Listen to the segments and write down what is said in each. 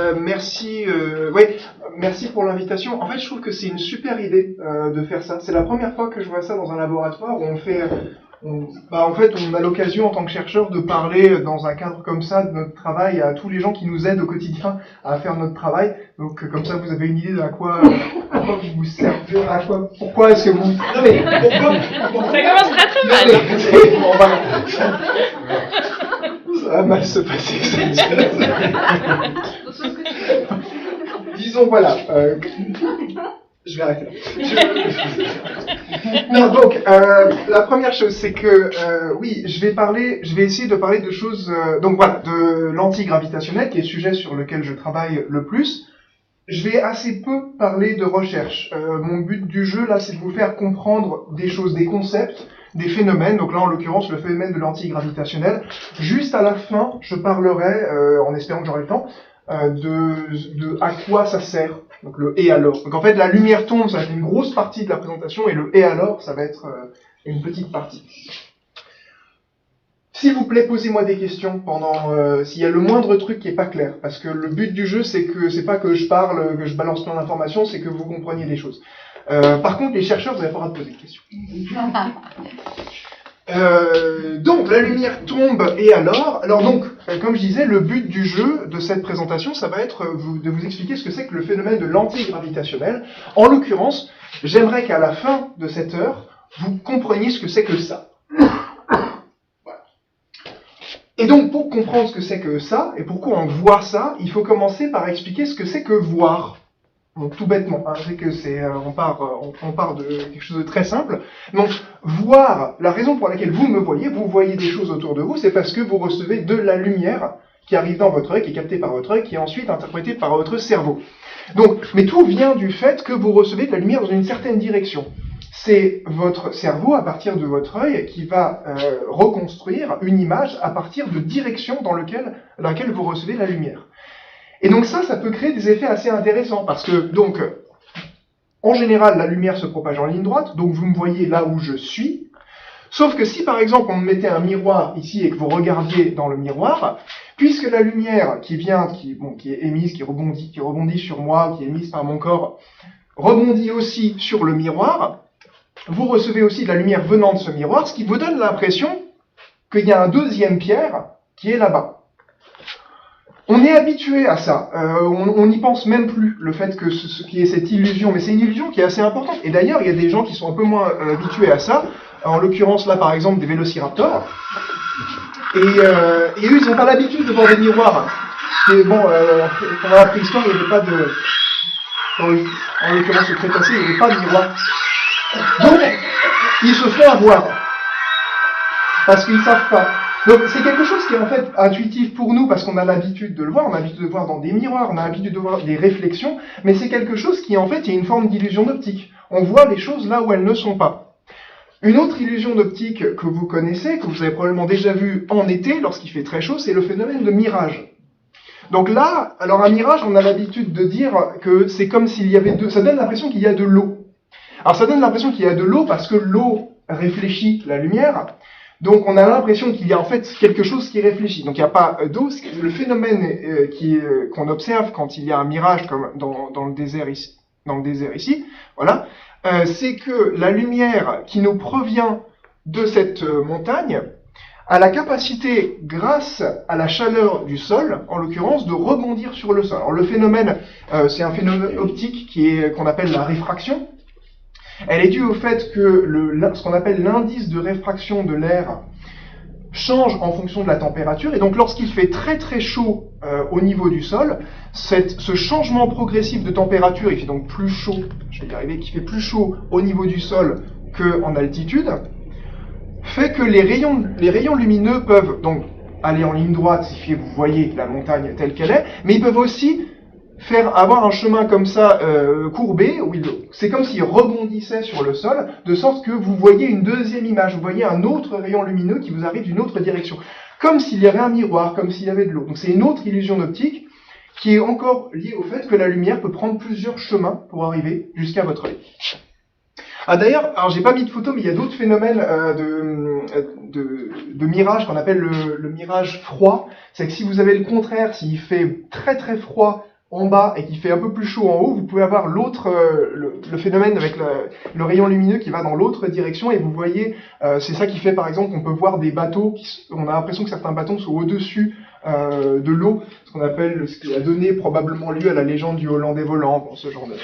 merci pour l'invitation. En fait, je trouve que c'est une super idée de faire ça. C'est la première fois que je vois ça dans un laboratoire où on a l'occasion en tant que chercheur de parler dans un cadre comme ça de notre travail à tous les gens qui nous aident au quotidien à faire notre travail. Donc comme ça, vous avez une idée à quoi vous servez, pourquoi est-ce que vous... Non mais pourquoi... Ça commence très très mal. Ça va mal se passer. Disons voilà. Je vais arrêter là. Non, donc, la première chose, c'est que, je vais essayer de parler de choses, de l'antigravitationnel, qui est le sujet sur lequel je travaille le plus. Je vais assez peu parler de recherche. Mon but du jeu, là, c'est de vous faire comprendre des choses, des concepts, des phénomènes. Donc là, en l'occurrence, le phénomène de l'antigravitationnel. Juste à la fin, je parlerai, en espérant que j'aurai le temps, de à quoi ça sert. Donc le et alors. Donc en fait, la lumière tombe, ça va être une grosse partie de la présentation, et le et alors, ça va être une petite partie. S'il vous plaît, posez-moi des questions pendant s'il y a le moindre truc qui est pas clair, parce que le but du jeu, c'est pas que je parle, que je balance plein d'informations, c'est que vous compreniez les choses. Par contre, les chercheurs, vous n'avez pas le droit de poser de questions. Donc, la lumière tombe, et alors? Alors donc, comme je disais, le but du jeu, de cette présentation, ça va être de vous expliquer ce que c'est que le phénomène de l'antigravitationnel. En l'occurrence, j'aimerais qu'à la fin de cette heure, vous compreniez ce que c'est que ça. Voilà. Et donc, pour comprendre ce que c'est que ça, et pourquoi on voit ça, il faut commencer par expliquer ce que c'est que voir. Donc tout bêtement, je sais que on part de quelque chose de très simple. Donc voir, la raison pour laquelle vous me voyez, vous voyez des choses autour de vous, c'est parce que vous recevez de la lumière qui arrive dans votre œil, qui est captée par votre œil, qui est ensuite interprétée par votre cerveau. Donc, mais tout vient du fait que vous recevez de la lumière dans une certaine direction. C'est votre cerveau, à partir de votre œil, qui va reconstruire une image à partir de directions dans laquelle vous recevez la lumière. Et donc ça peut créer des effets assez intéressants, parce que, donc, en général, la lumière se propage en ligne droite, donc vous me voyez là où je suis, sauf que si, par exemple, on me mettait un miroir ici et que vous regardiez dans le miroir, puisque la lumière qui est émise, qui rebondit sur moi, qui est émise par mon corps, rebondit aussi sur le miroir, vous recevez aussi de la lumière venant de ce miroir, ce qui vous donne l'impression qu'il y a un deuxième Pierre qui est là-bas. On est habitué à ça, on n'y pense même plus, le fait qu'il y ait cette illusion, mais c'est une illusion qui est assez importante. Et d'ailleurs, il y a des gens qui sont un peu moins habitués à ça, en l'occurrence là par exemple des vélociraptors, et eux ils n'ont pas l'habitude de voir des miroirs. Et bon, pendant la préhistoire, il n'y avait pas de... En l'occurrence au Crétacé, il n'y avait pas de miroir. Donc, ils se font avoir, parce qu'ils ne savent pas. Donc c'est quelque chose qui est en fait intuitif pour nous parce qu'on a l'habitude de le voir, on a l'habitude de voir dans des miroirs, on a l'habitude de voir des réflexions, mais c'est quelque chose qui en fait est une forme d'illusion d'optique. On voit les choses là où elles ne sont pas. Une autre illusion d'optique que vous connaissez, que vous avez probablement déjà vue en été lorsqu'il fait très chaud, c'est le phénomène de mirage. Donc là, alors un mirage, on a l'habitude de dire que c'est comme s'il y avait ça donne l'impression qu'il y a de l'eau. Alors ça donne l'impression qu'il y a de l'eau parce que l'eau réfléchit la lumière. Donc on a l'impression qu'il y a en fait quelque chose qui réfléchit. Donc il n'y a pas d'eau. Le phénomène qu'on observe quand il y a un mirage comme dans le désert ici, voilà, c'est que la lumière qui nous provient de cette montagne a la capacité, grâce à la chaleur du sol, en l'occurrence, de rebondir sur le sol. Alors le phénomène, c'est un phénomène optique qu'on appelle la réfraction. Elle est due au fait que ce qu'on appelle l'indice de réfraction de l'air change en fonction de la température, et donc lorsqu'il fait très très chaud au niveau du sol, ce changement progressif de température, il fait donc plus chaud, je vais y arriver, qui fait plus chaud au niveau du sol qu'en altitude, fait que les rayons lumineux peuvent donc aller en ligne droite si vous voyez la montagne telle qu'elle est, mais ils peuvent aussi avoir un chemin comme ça courbé, où c'est comme s'il rebondissait sur le sol, de sorte que vous voyez une deuxième image, vous voyez un autre rayon lumineux qui vous arrive d'une autre direction, comme s'il y avait un miroir, comme s'il y avait de l'eau. Donc c'est une autre illusion d'optique qui est encore liée au fait que la lumière peut prendre plusieurs chemins pour arriver jusqu'à votre œil. Ah d'ailleurs, alors j'ai pas mis de photo, mais il y a d'autres phénomènes de mirage qu'on appelle le mirage froid. C'est que si vous avez le contraire, s'il fait très très froid en bas et qu'il fait un peu plus chaud en haut, vous pouvez avoir l'autre, le phénomène avec le rayon lumineux qui va dans l'autre direction, et vous voyez, c'est ça qui fait par exemple qu'on peut voir des bateaux, on a l'impression que certains bateaux sont au-dessus de l'eau, ce qu'on appelle, ce qui a donné probablement lieu à la légende du Hollandais volant, bon, ce genre de...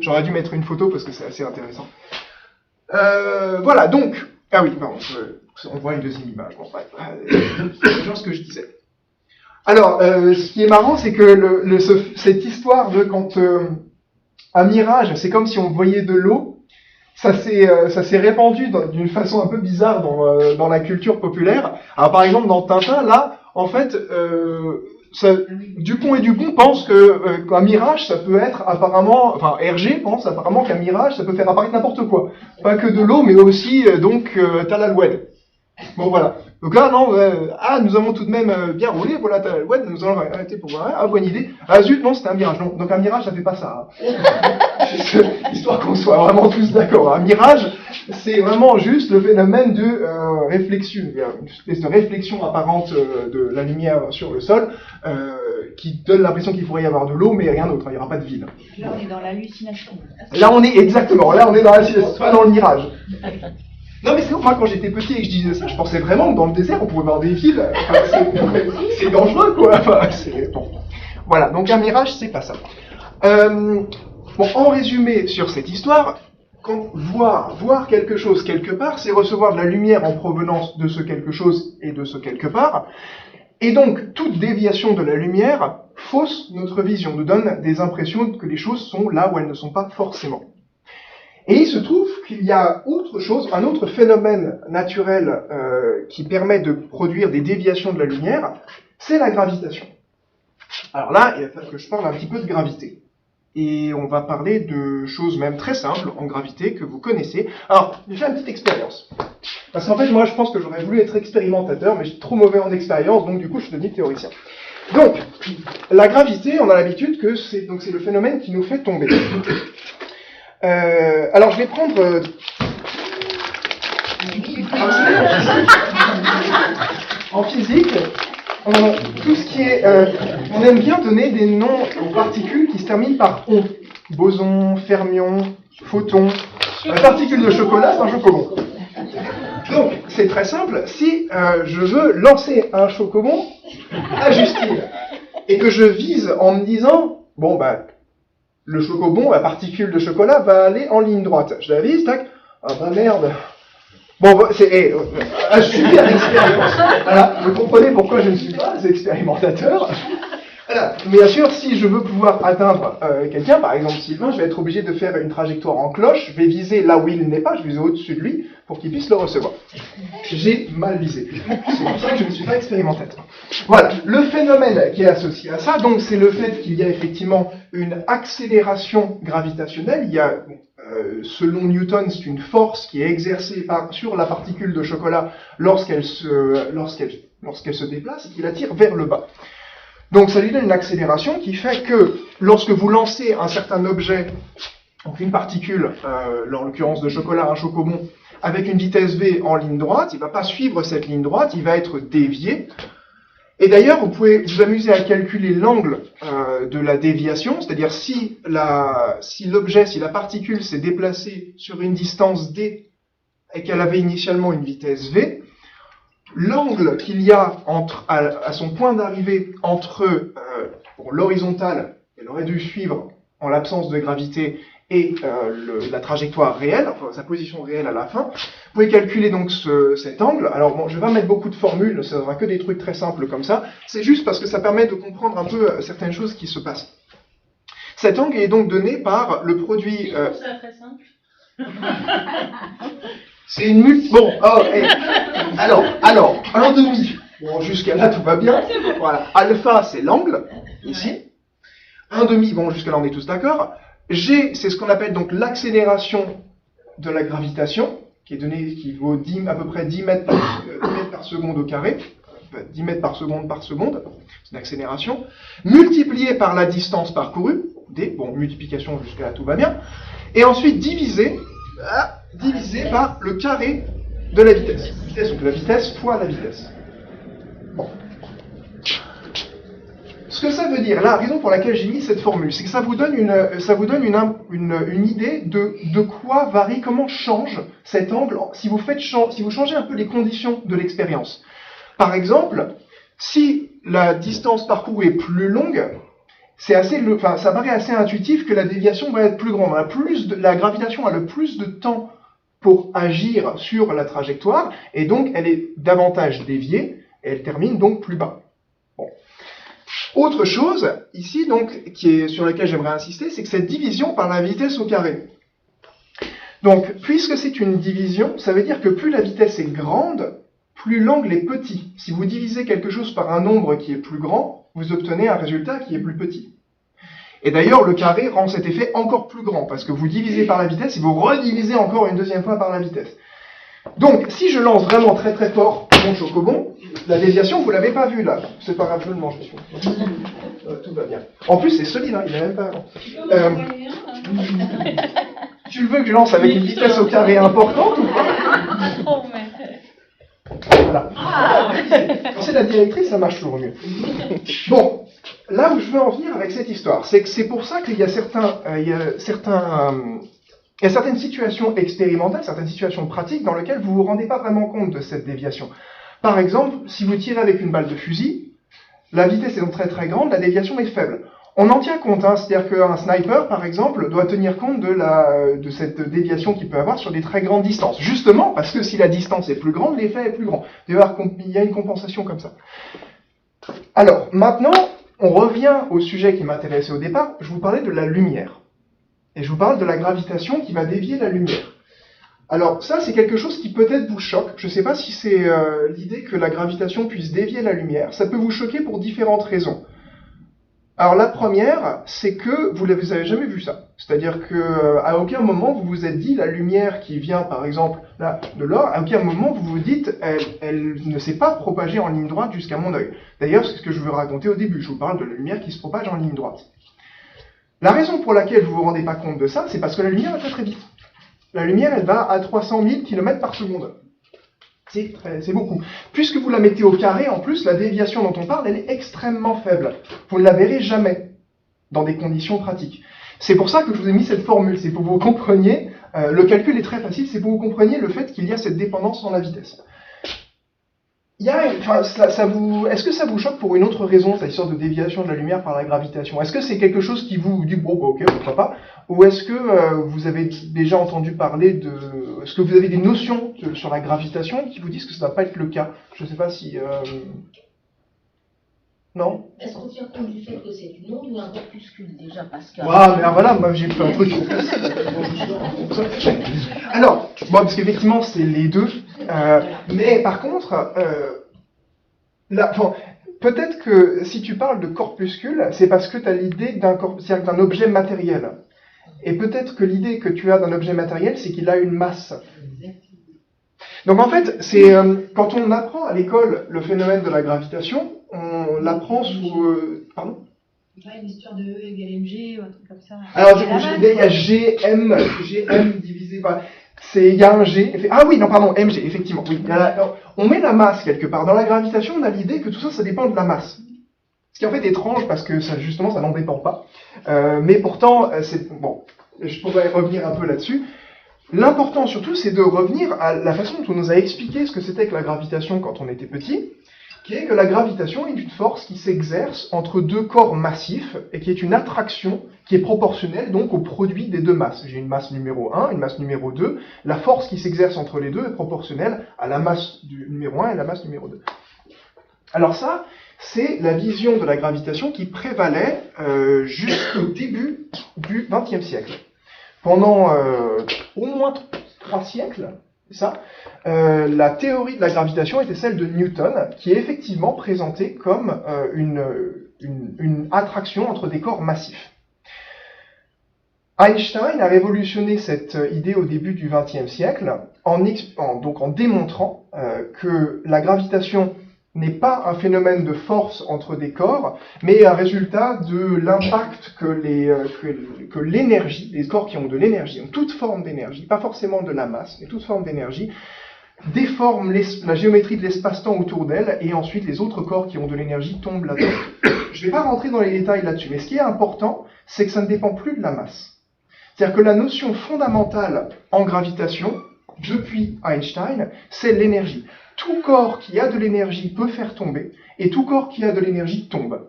J'aurais dû mettre une photo parce que c'est assez intéressant. Voilà, donc, ah oui, pardon, on voit une deuxième image, bon, bref, c'est genre ce que je disais. Alors, ce qui est marrant, c'est que cette histoire de quand un mirage, c'est comme si on voyait de l'eau, ça s'est répandu d'une façon un peu bizarre dans la culture populaire. Alors, par exemple, dans Tintin, là, en fait, Dupont et Dupont pensent qu'un mirage, ça peut être apparemment, enfin, Hergé pense apparemment qu'un mirage, ça peut faire apparaître n'importe quoi. Pas que de l'eau, mais aussi, Talaloued. Bon, voilà. Donc là, non, nous avons tout de même bien roulé, voilà, nous allons arrêter pour voir, bonne idée. Ah zut, non, c'était un mirage. Non, donc un mirage, ça fait pas ça. Hein. Histoire qu'on soit vraiment tous d'accord. Un mirage, c'est vraiment juste le phénomène de réflexion, une espèce de réflexion apparente de la lumière sur le sol, qui donne l'impression qu'il pourrait y avoir de l'eau, mais rien d'autre, il n'y aura pas de vide. Là, on est dans l'hallucination. Là, on est dans l'hallucination, pas dans le mirage. Non mais c'est moi quand j'étais petit et que je disais ça, je pensais vraiment que dans le désert on pouvait voir des villes. Enfin, c'est dangereux quoi. Enfin, bon. Voilà, donc un mirage c'est pas ça. Bon, en résumé sur cette histoire, quand voir quelque chose quelque part, c'est recevoir de la lumière en provenance de ce quelque chose et de ce quelque part. Et donc toute déviation de la lumière fausse notre vision, nous donne des impressions que les choses sont là où elles ne sont pas forcément. Et il se trouve qu'il y a autre chose, un autre phénomène naturel qui permet de produire des déviations de la lumière, c'est la gravitation. Alors là, il va falloir que je parle un petit peu de gravité. Et on va parler de choses même très simples en gravité que vous connaissez. Alors, j'ai fait une petite expérience. Parce qu'en fait, moi, je pense que j'aurais voulu être expérimentateur, mais je suis trop mauvais en expérience, donc du coup, je suis devenu théoricien. Donc, la gravité, on a l'habitude que c'est le phénomène qui nous fait tomber. Alors je vais prendre en physique, tout ce qui est, on aime bien donner des noms aux particules qui se terminent par on. Boson, fermion, photon. La particule de chocolat, c'est un chocobon. Donc c'est très simple. Si je veux lancer un chocobon à Justine et que je vise en me disant bon bah le chocobon, la particule de chocolat, va aller en ligne droite. Je la vise, tac. Ah bah merde. Bon, c'est super expérience. Voilà, vous comprenez pourquoi je ne suis pas expérimentateur. Voilà. Mais bien sûr, si je veux pouvoir atteindre quelqu'un, par exemple Sylvain, je vais être obligé de faire une trajectoire en cloche. Je vais viser là où il n'est pas, je vais viser au-dessus de lui pour qu'il puisse le recevoir. J'ai mal visé. C'est pour ça que je ne suis pas expérimentateur. Voilà. Le phénomène qui est associé à ça, donc, c'est le fait qu'il y a effectivement une accélération gravitationnelle. Il y a, selon Newton, c'est une force qui est exercée sur la particule de chocolat lorsqu'elle se déplace et qui la tire vers le bas. Donc ça lui donne une accélération qui fait que lorsque vous lancez un certain objet, donc une particule, en l'occurrence de chocolat, un chocobon, avec une vitesse v en ligne droite, il ne va pas suivre cette ligne droite, il va être dévié. Et d'ailleurs, vous pouvez vous amuser à calculer l'angle de la déviation, c'est-à-dire si la particule s'est déplacée sur une distance d et qu'elle avait initialement une vitesse v, l'angle qu'il y a à son point d'arrivée entre l'horizontale qu'elle aurait dû suivre en l'absence de gravité et la trajectoire réelle, enfin sa position réelle à la fin, vous pouvez calculer donc cet angle. Alors bon, je vais pas mettre beaucoup de formules, ça ne sera que des trucs très simples comme ça, c'est juste parce que ça permet de comprendre un peu certaines choses qui se passent. Cet angle est donc donné par le produit... C'est très simple. C'est une Bon, alors, 1,5. Bon, jusqu'à là, tout va bien. Voilà. Alpha, c'est l'angle, ici. 1,5, bon, jusqu'à là, on est tous d'accord. G, c'est ce qu'on appelle donc l'accélération de la gravitation, qui vaut à peu près 10 mètres par seconde au carré. 10 mètres par seconde, c'est une accélération. Multiplié par la distance parcourue, D, bon, multiplication jusqu'à là, tout va bien. Et ensuite divisé divisé par le carré de la vitesse. Donc la vitesse fois la vitesse. Bon. Ce que ça veut dire, la raison pour laquelle j'ai mis cette formule, c'est que ça vous donne une idée de quoi varie, comment change cet angle si vous changez un peu les conditions de l'expérience. Par exemple, si la distance parcourue est plus longue, ça paraît assez intuitif que la déviation va être plus grande. La gravitation a le plus de temps pour agir sur la trajectoire, et donc elle est davantage déviée, et elle termine donc plus bas. Bon. Autre chose, ici, donc, sur laquelle j'aimerais insister, c'est que cette division par la vitesse au carré. Donc, puisque c'est une division, ça veut dire que plus la vitesse est grande, plus l'angle est petit. Si vous divisez quelque chose par un nombre qui est plus grand, vous obtenez un résultat qui est plus petit. Et d'ailleurs, le carré rend cet effet encore plus grand, parce que vous divisez par la vitesse et vous redivisez encore une deuxième fois par la vitesse. Donc, si je lance vraiment très très fort mon chocobon, la déviation, vous l'avez pas vue là. C'est pas grave, je le mange, je suis. Tout va bien. En plus, c'est solide, hein, il est même pas... Tu le veux que je lance avec une vitesse au carré importante ou pas? Voilà. Quand c'est la directrice, ça marche toujours mieux. Bon, là où je veux en venir avec cette histoire, c'est que c'est pour ça qu'il y a certaines situations expérimentales, certaines situations pratiques dans lesquelles vous ne vous rendez pas vraiment compte de cette déviation. Par exemple, si vous tirez avec une balle de fusil, la vitesse est donc très très grande, la déviation est faible. On en tient compte, hein, c'est-à-dire qu'un sniper, par exemple, doit tenir compte de cette déviation qu'il peut avoir sur des très grandes distances. Justement, parce que si la distance est plus grande, l'effet est plus grand. Il y a une compensation comme ça. Alors, maintenant, on revient au sujet qui m'intéressait au départ. Je vous parlais de la lumière. Et je vous parle de la gravitation qui va dévier la lumière. Alors, ça, c'est quelque chose qui peut-être vous choque. Je ne sais pas si c'est l'idée que la gravitation puisse dévier la lumière. Ça peut vous choquer pour différentes raisons. Alors la première, c'est que vous n'avez jamais vu ça. C'est-à-dire qu'à aucun moment vous vous êtes dit la lumière qui vient par exemple là, de l'or, à aucun moment vous vous dites elle ne s'est pas propagée en ligne droite jusqu'à mon œil. D'ailleurs, c'est ce que je veux raconter au début. Je vous parle de la lumière qui se propage en ligne droite. La raison pour laquelle vous ne vous rendez pas compte de ça, c'est parce que la lumière va très très vite. La lumière, elle va à 300 000 km par seconde. C'est beaucoup. Puisque vous la mettez au carré, en plus, la déviation dont on parle, elle est extrêmement faible. Vous ne la verrez jamais dans des conditions pratiques. C'est pour ça que je vous ai mis cette formule. C'est pour que vous compreniez, le calcul est très facile, c'est pour que vous compreniez le fait qu'il y a cette dépendance en la vitesse. Est-ce que ça vous choque pour une autre raison, cette histoire de déviation de la lumière par la gravitation? Est-ce que c'est quelque chose qui vous dit, bon, ok, pourquoi pas? Ou est-ce que vous avez déjà entendu parler de... Est-ce que vous avez des notions sur la gravitation qui vous disent que ça ne va pas être le cas? Je ne sais pas si... Non? Est-ce qu'on tient compte du fait que c'est une onde ou un corpuscule déjà, Pascal? Ah, mais voilà, moi j'ai fait un truc. Alors, bon, parce qu'effectivement, c'est les deux. Mais par contre, peut-être que si tu parles de corpuscule, c'est parce que tu as l'idée d'un objet matériel. Et peut-être que l'idée que tu as d'un objet matériel, c'est qu'il a une masse. Donc en fait, c'est quand on apprend à l'école le phénomène de la gravitation, on l'apprend sous... pardon? Il y a une histoire de E égale mg ou un truc comme ça. Alors il y a gm divisé par... Il y a un g... Ah oui, non, pardon, mg, effectivement. Oui. On met la masse quelque part. Dans la gravitation, on a l'idée que tout ça, ça dépend de la masse. Ce qui est en fait étrange, parce que ça, justement, ça n'en dépend pas. Mais pourtant, bon, je pourrais revenir un peu là-dessus. L'important surtout, c'est de revenir à la façon dont on nous a expliqué ce que c'était que la gravitation quand on était petit, qui est que la gravitation est une force qui s'exerce entre deux corps massifs et qui est une attraction qui est proportionnelle donc au produit des deux masses. J'ai une masse numéro 1, une masse numéro 2. La force qui s'exerce entre les deux est proportionnelle à la masse du numéro 1 et la masse numéro 2. Alors ça, c'est la vision de la gravitation qui prévalait jusqu'au début du XXe siècle. Pendant au moins 3 siècles, la théorie de la gravitation était celle de Newton, qui est effectivement présentée comme une attraction entre des corps massifs. Einstein a révolutionné cette idée au début du XXe siècle en démontrant que la gravitation n'est pas un phénomène de force entre des corps, mais un résultat de l'impact que l'énergie, les corps qui ont de l'énergie, ont toute forme d'énergie, pas forcément de la masse, mais toute forme d'énergie, déforment la géométrie de l'espace-temps autour d'elle, et ensuite les autres corps qui ont de l'énergie tombent là-dedans. Je ne vais pas rentrer dans les détails là-dessus, mais ce qui est important, c'est que ça ne dépend plus de la masse. C'est-à-dire que la notion fondamentale en gravitation, depuis Einstein, c'est l'énergie. Tout corps qui a de l'énergie peut faire tomber, et tout corps qui a de l'énergie tombe.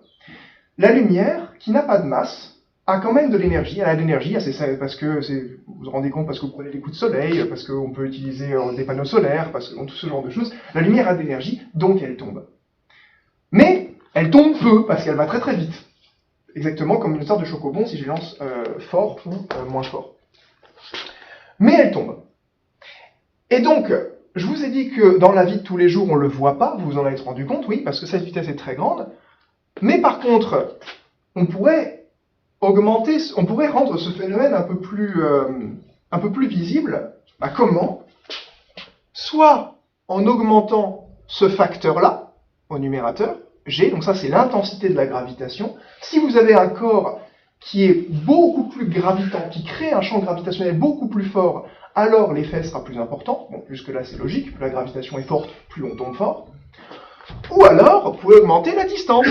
La lumière, qui n'a pas de masse, a quand même de l'énergie. Elle a de l'énergie, parce que, vous vous rendez compte, parce que vous prenez des coups de soleil, parce qu'on peut utiliser des panneaux solaires, parce que tout ce genre de choses. La lumière a de l'énergie, donc elle tombe. Mais elle tombe peu, parce qu'elle va très très vite. Exactement comme une sorte de chocobon si je lance fort ou moins fort. Mais elle tombe. Et donc, je vous ai dit que dans la vie de tous les jours, on ne le voit pas, vous vous en êtes rendu compte, oui, parce que cette vitesse est très grande. Mais par contre, on pourrait rendre ce phénomène un peu plus visible. Bah, comment? Soit en augmentant ce facteur-là, au numérateur, G, donc ça c'est l'intensité de la gravitation. Si vous avez un corps qui est beaucoup plus gravitant, qui crée un champ gravitationnel beaucoup plus fort, alors l'effet sera plus important. Bon, jusque-là c'est logique, plus la gravitation est forte, plus on tombe fort. Ou alors, vous pouvez augmenter la distance.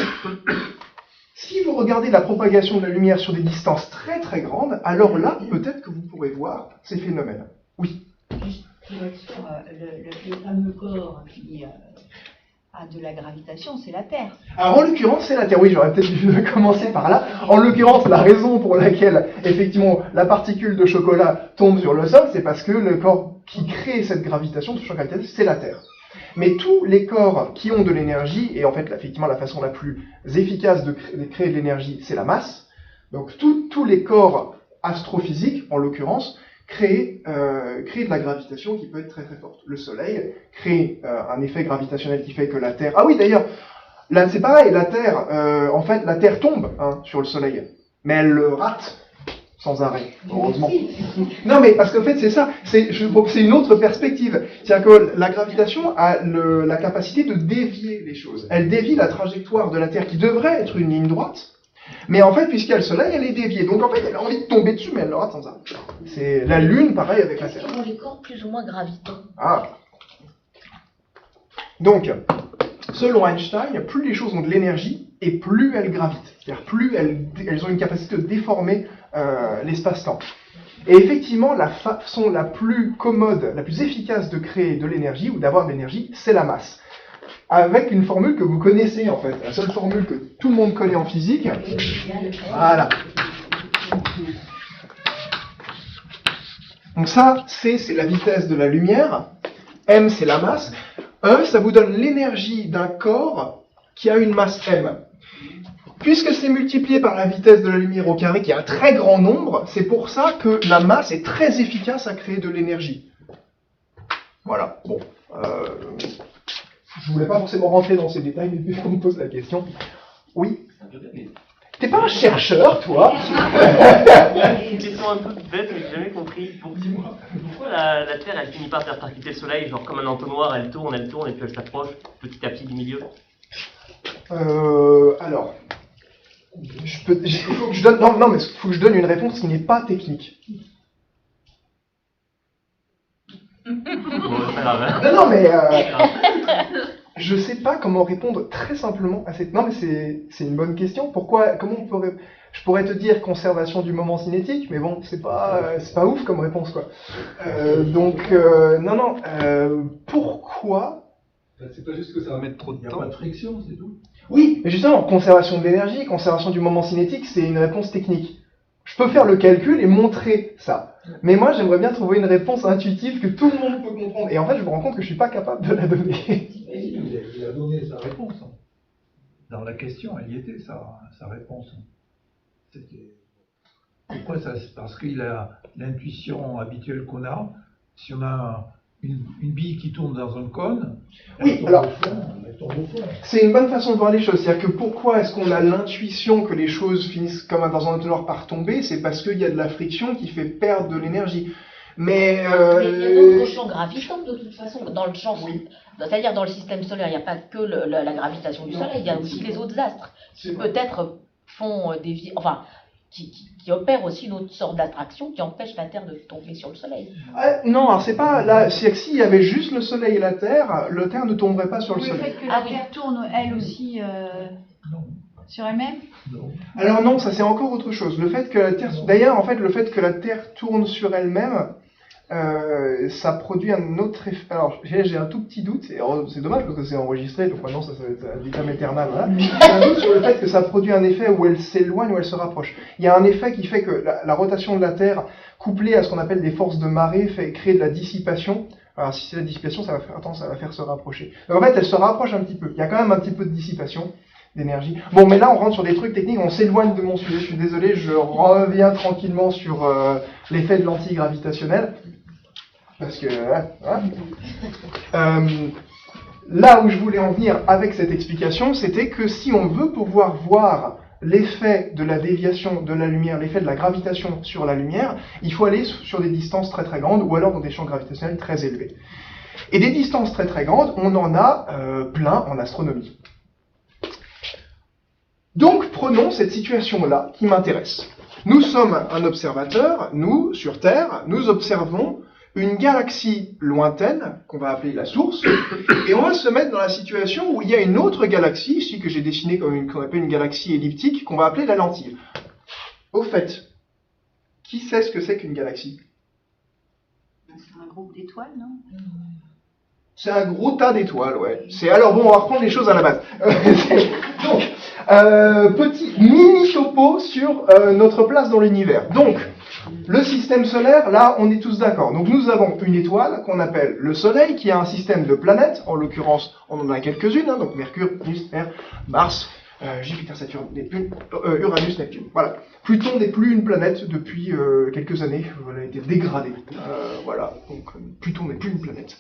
Si vous regardez la propagation de la lumière sur des distances très très grandes, alors là, peut-être que vous pourrez voir ces phénomènes. Oui. Juste pour être sûr, le fameux corps qui a de la gravitation, c'est la Terre. Alors en l'occurrence, c'est la Terre. Oui, j'aurais peut-être dû commencer par là. En l'occurrence, la raison pour laquelle, effectivement, la particule de chocolat tombe sur le sol, c'est parce que le corps qui crée cette gravitation, ce champ gravitationnel, c'est la Terre. Mais tous les corps qui ont de l'énergie, et en fait, effectivement, la façon la plus efficace de créer de l'énergie, c'est la masse. Donc tous les corps astrophysiques, en l'occurrence, créer de la gravitation qui peut être très très forte. Le Soleil crée un effet gravitationnel qui fait que la Terre... Ah oui, d'ailleurs, là c'est pareil, la Terre, en fait, la Terre tombe sur le Soleil, mais elle le rate sans arrêt, heureusement. Non, mais parce qu'en fait, c'est ça, c'est une autre perspective. C'est-à-dire que la gravitation a la capacité de dévier les choses. Elle dévie la trajectoire de la Terre qui devrait être une ligne droite, mais en fait, puisqu'il y a le Soleil, elle est déviée. Donc en fait, elle a envie de tomber dessus, mais elle le rate sans arrêt. C'est la Lune, pareil avec la Terre. Quels sont les corps plus ou moins gravitants? Ah. Donc, selon Einstein, plus les choses ont de l'énergie, et plus elles gravitent. C'est-à-dire plus elles ont une capacité de déformer l'espace-temps. Et effectivement, la façon la plus commode, la plus efficace de créer de l'énergie, ou d'avoir de l'énergie, c'est la masse. Avec une formule que vous connaissez en fait, la seule formule que tout le monde connaît en physique. Voilà. Donc ça, C, c'est la vitesse de la lumière, M, c'est la masse, E, ça vous donne l'énergie d'un corps qui a une masse M. Puisque c'est multiplié par la vitesse de la lumière au carré, qui est un très grand nombre, c'est pour ça que la masse est très efficace à créer de l'énergie. Voilà, bon. Je voulais pas forcément rentrer dans ces détails, mais puisqu'on me pose la question. Oui. T'es pas un chercheur, toi? Une question un peu bête, mais j'ai jamais compris. Pourquoi la Terre, elle finit par faire percuter le Soleil, genre comme un entonnoir, elle tourne, et puis elle s'approche petit à petit du milieu? Alors, il faut que je donne, non, mais il faut que je donne une réponse qui n'est pas technique. Bon, c'est pas grave, hein. Non, mais je sais pas comment répondre très simplement à cette. Non, mais c'est une bonne question. Comment on pourrait. Je pourrais te dire conservation du moment cinétique, mais bon, c'est pas ouf comme réponse, quoi. Pourquoi? C'est pas juste que ça va mettre trop de temps. Il n'y a pas de friction, c'est tout. Oui, mais justement, conservation de l'énergie, conservation du moment cinétique, c'est une réponse technique. Je peux faire le calcul et montrer ça. Mais moi, j'aimerais bien trouver une réponse intuitive que tout le monde peut comprendre. Et en fait, je me rends compte que je suis pas capable de la donner. Il a donné sa réponse. Dans la question, elle y était, sa réponse. Pourquoi ça? Parce qu'il a l'intuition habituelle qu'on a. Si on a une bille qui tourne dans un cône, oui, alors, c'est une bonne façon de voir les choses. C'est-à-dire que pourquoi est-ce qu'on a l'intuition que les choses finissent comme dans un entonnoir par tomber? C'est parce qu'il y a de la friction qui fait perdre de l'énergie. Mais Mais il y a d'autres champs gravitants de toute façon. Dans le champ, c'est-à-dire dans le système solaire, il n'y a pas que la gravitation du Soleil, il y a aussi les autres astres qui peut-être font enfin, qui opèrent aussi une autre sorte d'attraction qui empêche la Terre de tomber sur le Soleil. non, alors c'est pas là. C'est que s'il y avait juste le Soleil et la Terre ne tomberait pas sur le Le Soleil. fait que la Terre tourne elle aussi Non. sur elle-même. Non. Alors non, ça c'est encore autre chose. Le fait que la Terre, d'ailleurs, en fait, le fait que la Terre tourne sur elle-même, ça produit un autre effet. Alors j'ai un tout petit doute. C'est dommage parce que c'est enregistré, donc maintenant ça va être ad vitam aeternam. Voilà. J'ai un doute sur le fait que ça produit un effet où elle s'éloigne ou elle se rapproche. Il y a un effet qui fait que la rotation de la Terre, couplée à ce qu'on appelle des forces de marée, fait créer de la dissipation. Alors si c'est la dissipation, ça va faire se rapprocher. Donc en fait, elle se rapproche un petit peu. Il y a quand même un petit peu de dissipation d'énergie. Bon, mais là, on rentre sur des trucs techniques, on s'éloigne de mon sujet, je suis désolé, je reviens tranquillement sur l'effet de l'antigravitationnel. Parce que... là où je voulais en venir avec cette explication, c'était que si on veut pouvoir voir l'effet de la déviation de la lumière, l'effet de la gravitation sur la lumière, il faut aller sur des distances très très grandes, ou alors dans des champs gravitationnels très élevés. Et des distances très très grandes, on en a plein en astronomie. Donc prenons cette situation-là qui m'intéresse. Nous sommes un observateur, nous, sur Terre, nous observons une galaxie lointaine, qu'on va appeler la source, et on va se mettre dans la situation où il y a une autre galaxie, ici que j'ai dessinée qu'on appelle une galaxie elliptique, qu'on va appeler la lentille. Au fait, qui sait ce que c'est qu'une galaxie? C'est un groupe d'étoiles, non? C'est un gros tas d'étoiles, ouais. Alors bon, on va reprendre les choses à la base. Donc, petit mini topo sur notre place dans l'univers. Donc, le système solaire, là, on est tous d'accord. Donc, nous avons une étoile qu'on appelle le Soleil, qui a un système de planètes. En l'occurrence, on en a quelques-unes, hein, donc Mercure, Vénus, Terre, Mars, Jupiter, Saturne, Neptune, Uranus, Neptune. Voilà. Pluton n'est plus une planète depuis quelques années. Elle a été dégradée. Voilà. Donc, Pluton n'est plus une planète.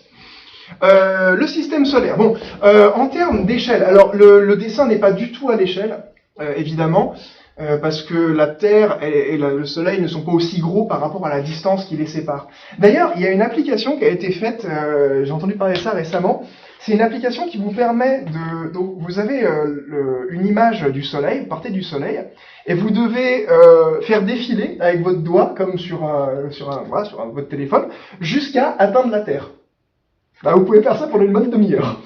Le système solaire. Bon, en termes d'échelle, alors le dessin n'est pas du tout à l'échelle, évidemment, parce que la Terre et le Soleil ne sont pas aussi gros par rapport à la distance qui les sépare. D'ailleurs, il y a une application qui a été faite, j'ai entendu parler de ça récemment, c'est une application qui vous permet de... Donc, vous avez une image du Soleil, vous partez du Soleil, et vous devez faire défiler avec votre doigt, comme sur votre téléphone, jusqu'à atteindre la Terre. Bah, vous pouvez faire ça pendant une bonne demi-heure.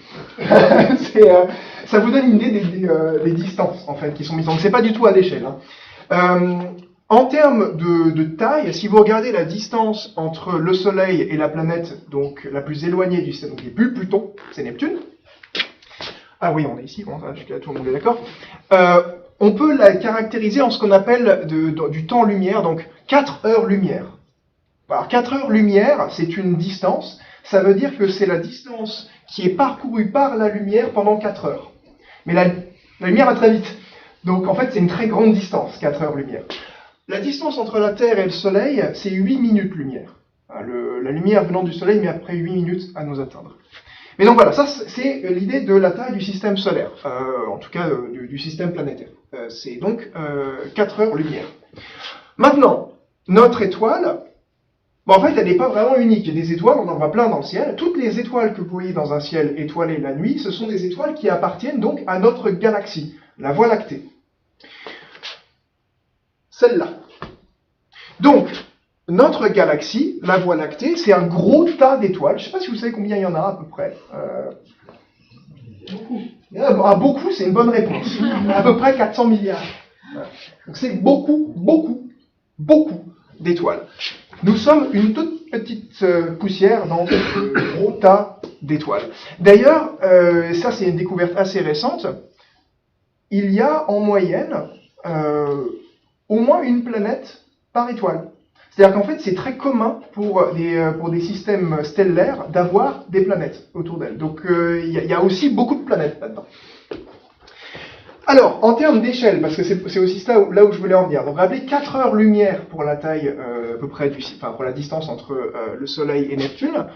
Ça vous donne une idée des distances en fait qui sont mises. Donc c'est pas du tout à l'échelle. Hein. En termes de taille, si vous regardez la distance entre le Soleil et la planète donc la plus éloignée du système, donc qui est plus Pluton, c'est Neptune. Ah oui, on est ici. Bon, jusqu'à là tout le monde est d'accord. On peut la caractériser en ce qu'on appelle du temps-lumière, donc 4 heures-lumière. Alors 4 heures-lumière, c'est une distance. Ça veut dire que c'est la distance qui est parcourue par la lumière pendant 4 heures. Mais la lumière va très vite. Donc en fait, c'est une très grande distance, 4 heures-lumière. La distance entre la Terre et le Soleil, c'est 8 minutes-lumière. La lumière venant du Soleil met après 8 minutes à nous atteindre. Mais donc voilà, ça c'est l'idée de la taille du système solaire, en tout cas du système planétaire. C'est donc 4 heures-lumière. Maintenant, notre étoile... Bon, en fait, elle n'est pas vraiment unique. Il y a des étoiles, on en voit plein dans le ciel. Toutes les étoiles que vous voyez dans un ciel étoilé la nuit, ce sont des étoiles qui appartiennent donc à notre galaxie, la Voie lactée. Celle-là. Donc, notre galaxie, la Voie lactée, c'est un gros tas d'étoiles. Je ne sais pas si vous savez combien il y en a à peu près. Beaucoup. Beaucoup, c'est une bonne réponse. À peu près 400 milliards. Donc c'est beaucoup, beaucoup, beaucoup d'étoiles. Nous sommes une toute petite poussière dans ce gros tas d'étoiles. D'ailleurs, ça c'est une découverte assez récente, il y a en moyenne au moins une planète par étoile. C'est-à-dire qu'en fait c'est très commun pour des systèmes stellaires d'avoir des planètes autour d'elles. Donc il y a aussi beaucoup de planètes là-dedans. Alors, en termes d'échelle, parce que c'est aussi ça là où je voulais en venir. Donc, rappelez 4 heures-lumière pour la taille à peu près pour la distance entre le Soleil et Neptune.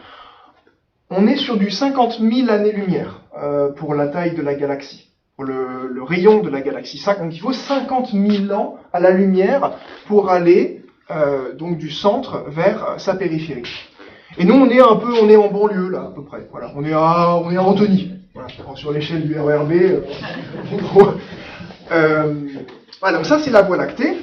On est sur du 50 000 années-lumière pour la taille de la galaxie, pour le rayon de la galaxie. Donc, il faut 50 000 ans à la lumière pour aller donc du centre vers sa périphérie. Et nous, on est en banlieue, là, à peu près. Voilà, on est à Antony. Voilà, sur l'échelle du RERB. En gros. Voilà, donc ça, c'est la Voie lactée.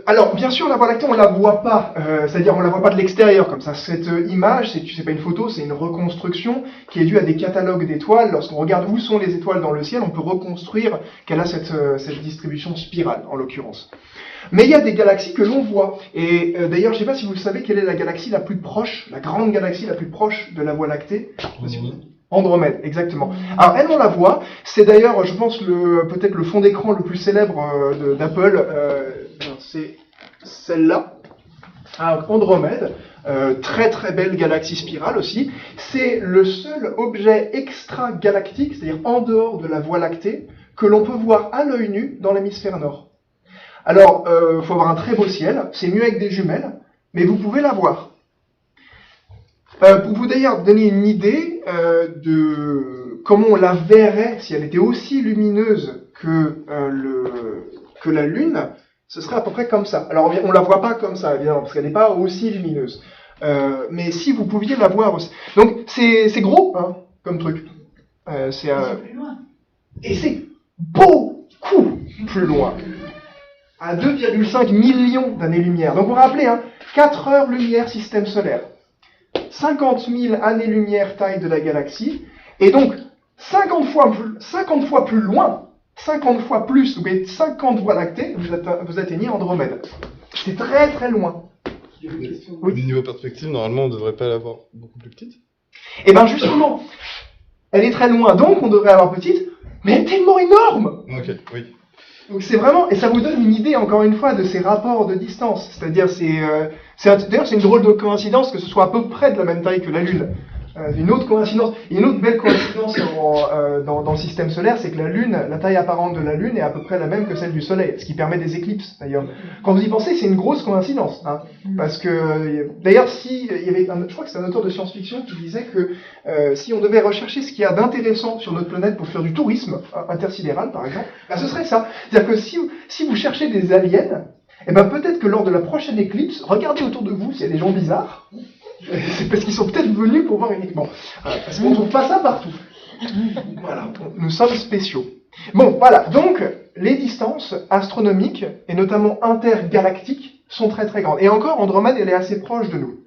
Alors, bien sûr, la Voie lactée, on la voit pas, c'est-à-dire on la voit pas de l'extérieur, comme ça. Cette image, c'est pas une photo, c'est une reconstruction qui est due à des catalogues d'étoiles. Lorsqu'on regarde où sont les étoiles dans le ciel, on peut reconstruire qu'elle a cette distribution spirale, en l'occurrence. Mais il y a des galaxies que l'on voit. Et d'ailleurs, je ne sais pas si vous savez quelle est la galaxie la plus proche, la grande galaxie la plus proche de la Voie lactée. Andromède, exactement. Alors elle, on la voit. C'est d'ailleurs, je pense, peut-être le fond d'écran le plus célèbre d'Apple. C'est celle-là. Alors, Andromède, très très belle galaxie spirale aussi. C'est le seul objet extra-galactique, c'est-à-dire en dehors de la Voie lactée, que l'on peut voir à l'œil nu dans l'hémisphère nord. Alors, il faut avoir un très beau ciel. C'est mieux avec des jumelles, mais vous pouvez la voir. Pour vous d'ailleurs donner une idée de comment on la verrait si elle était aussi lumineuse que la Lune, ce serait à peu près comme ça. Alors on la voit pas comme ça, évidemment, parce qu'elle n'est pas aussi lumineuse. Mais si vous pouviez la voir aussi. Donc c'est gros, hein, comme truc. C'est plus loin. Et c'est beaucoup plus loin. À 2,5 millions d'années-lumière. Donc vous vous rappelez, hein, 4 heures-lumière système solaire. 50 000 années-lumière taille de la galaxie, et donc 50 fois plus loin, 50 fois plus, vous êtes 50 voies lactées, vous atteignez Andromède. C'est très très loin. Oui. Du niveau perspective, normalement, on ne devrait pas l'avoir beaucoup plus petite. Et bien justement, elle est très loin, donc on devrait l'avoir petite, mais elle est tellement énorme. Ok, oui. Donc c'est vraiment, et ça vous donne une idée encore une fois de ces rapports de distance. C'est-à-dire, d'ailleurs c'est une drôle de coïncidence que ce soit à peu près de la même taille que la Lune. Une autre belle coïncidence dans le système solaire, c'est que la Lune, la taille apparente de la Lune est à peu près la même que celle du Soleil, ce qui permet des éclipses d'ailleurs. Quand vous y pensez, c'est une grosse coïncidence, hein, parce que d'ailleurs je crois que c'est un auteur de science-fiction qui disait que si on devait rechercher ce qu'il y a d'intéressant sur notre planète pour faire du tourisme intersidéral par exemple, ben, ce serait ça. C'est-à-dire que si vous cherchez des aliens, eh ben peut-être que lors de la prochaine éclipse, regardez autour de vous s'il y a des gens bizarres. C'est parce qu'ils sont peut-être venus pour voir uniquement. Parce qu'on ne trouve pas ça partout. Voilà, nous sommes spéciaux. Bon, voilà, donc les distances astronomiques, et notamment intergalactiques, sont très très grandes. Et encore, Andromède, elle est assez proche de nous.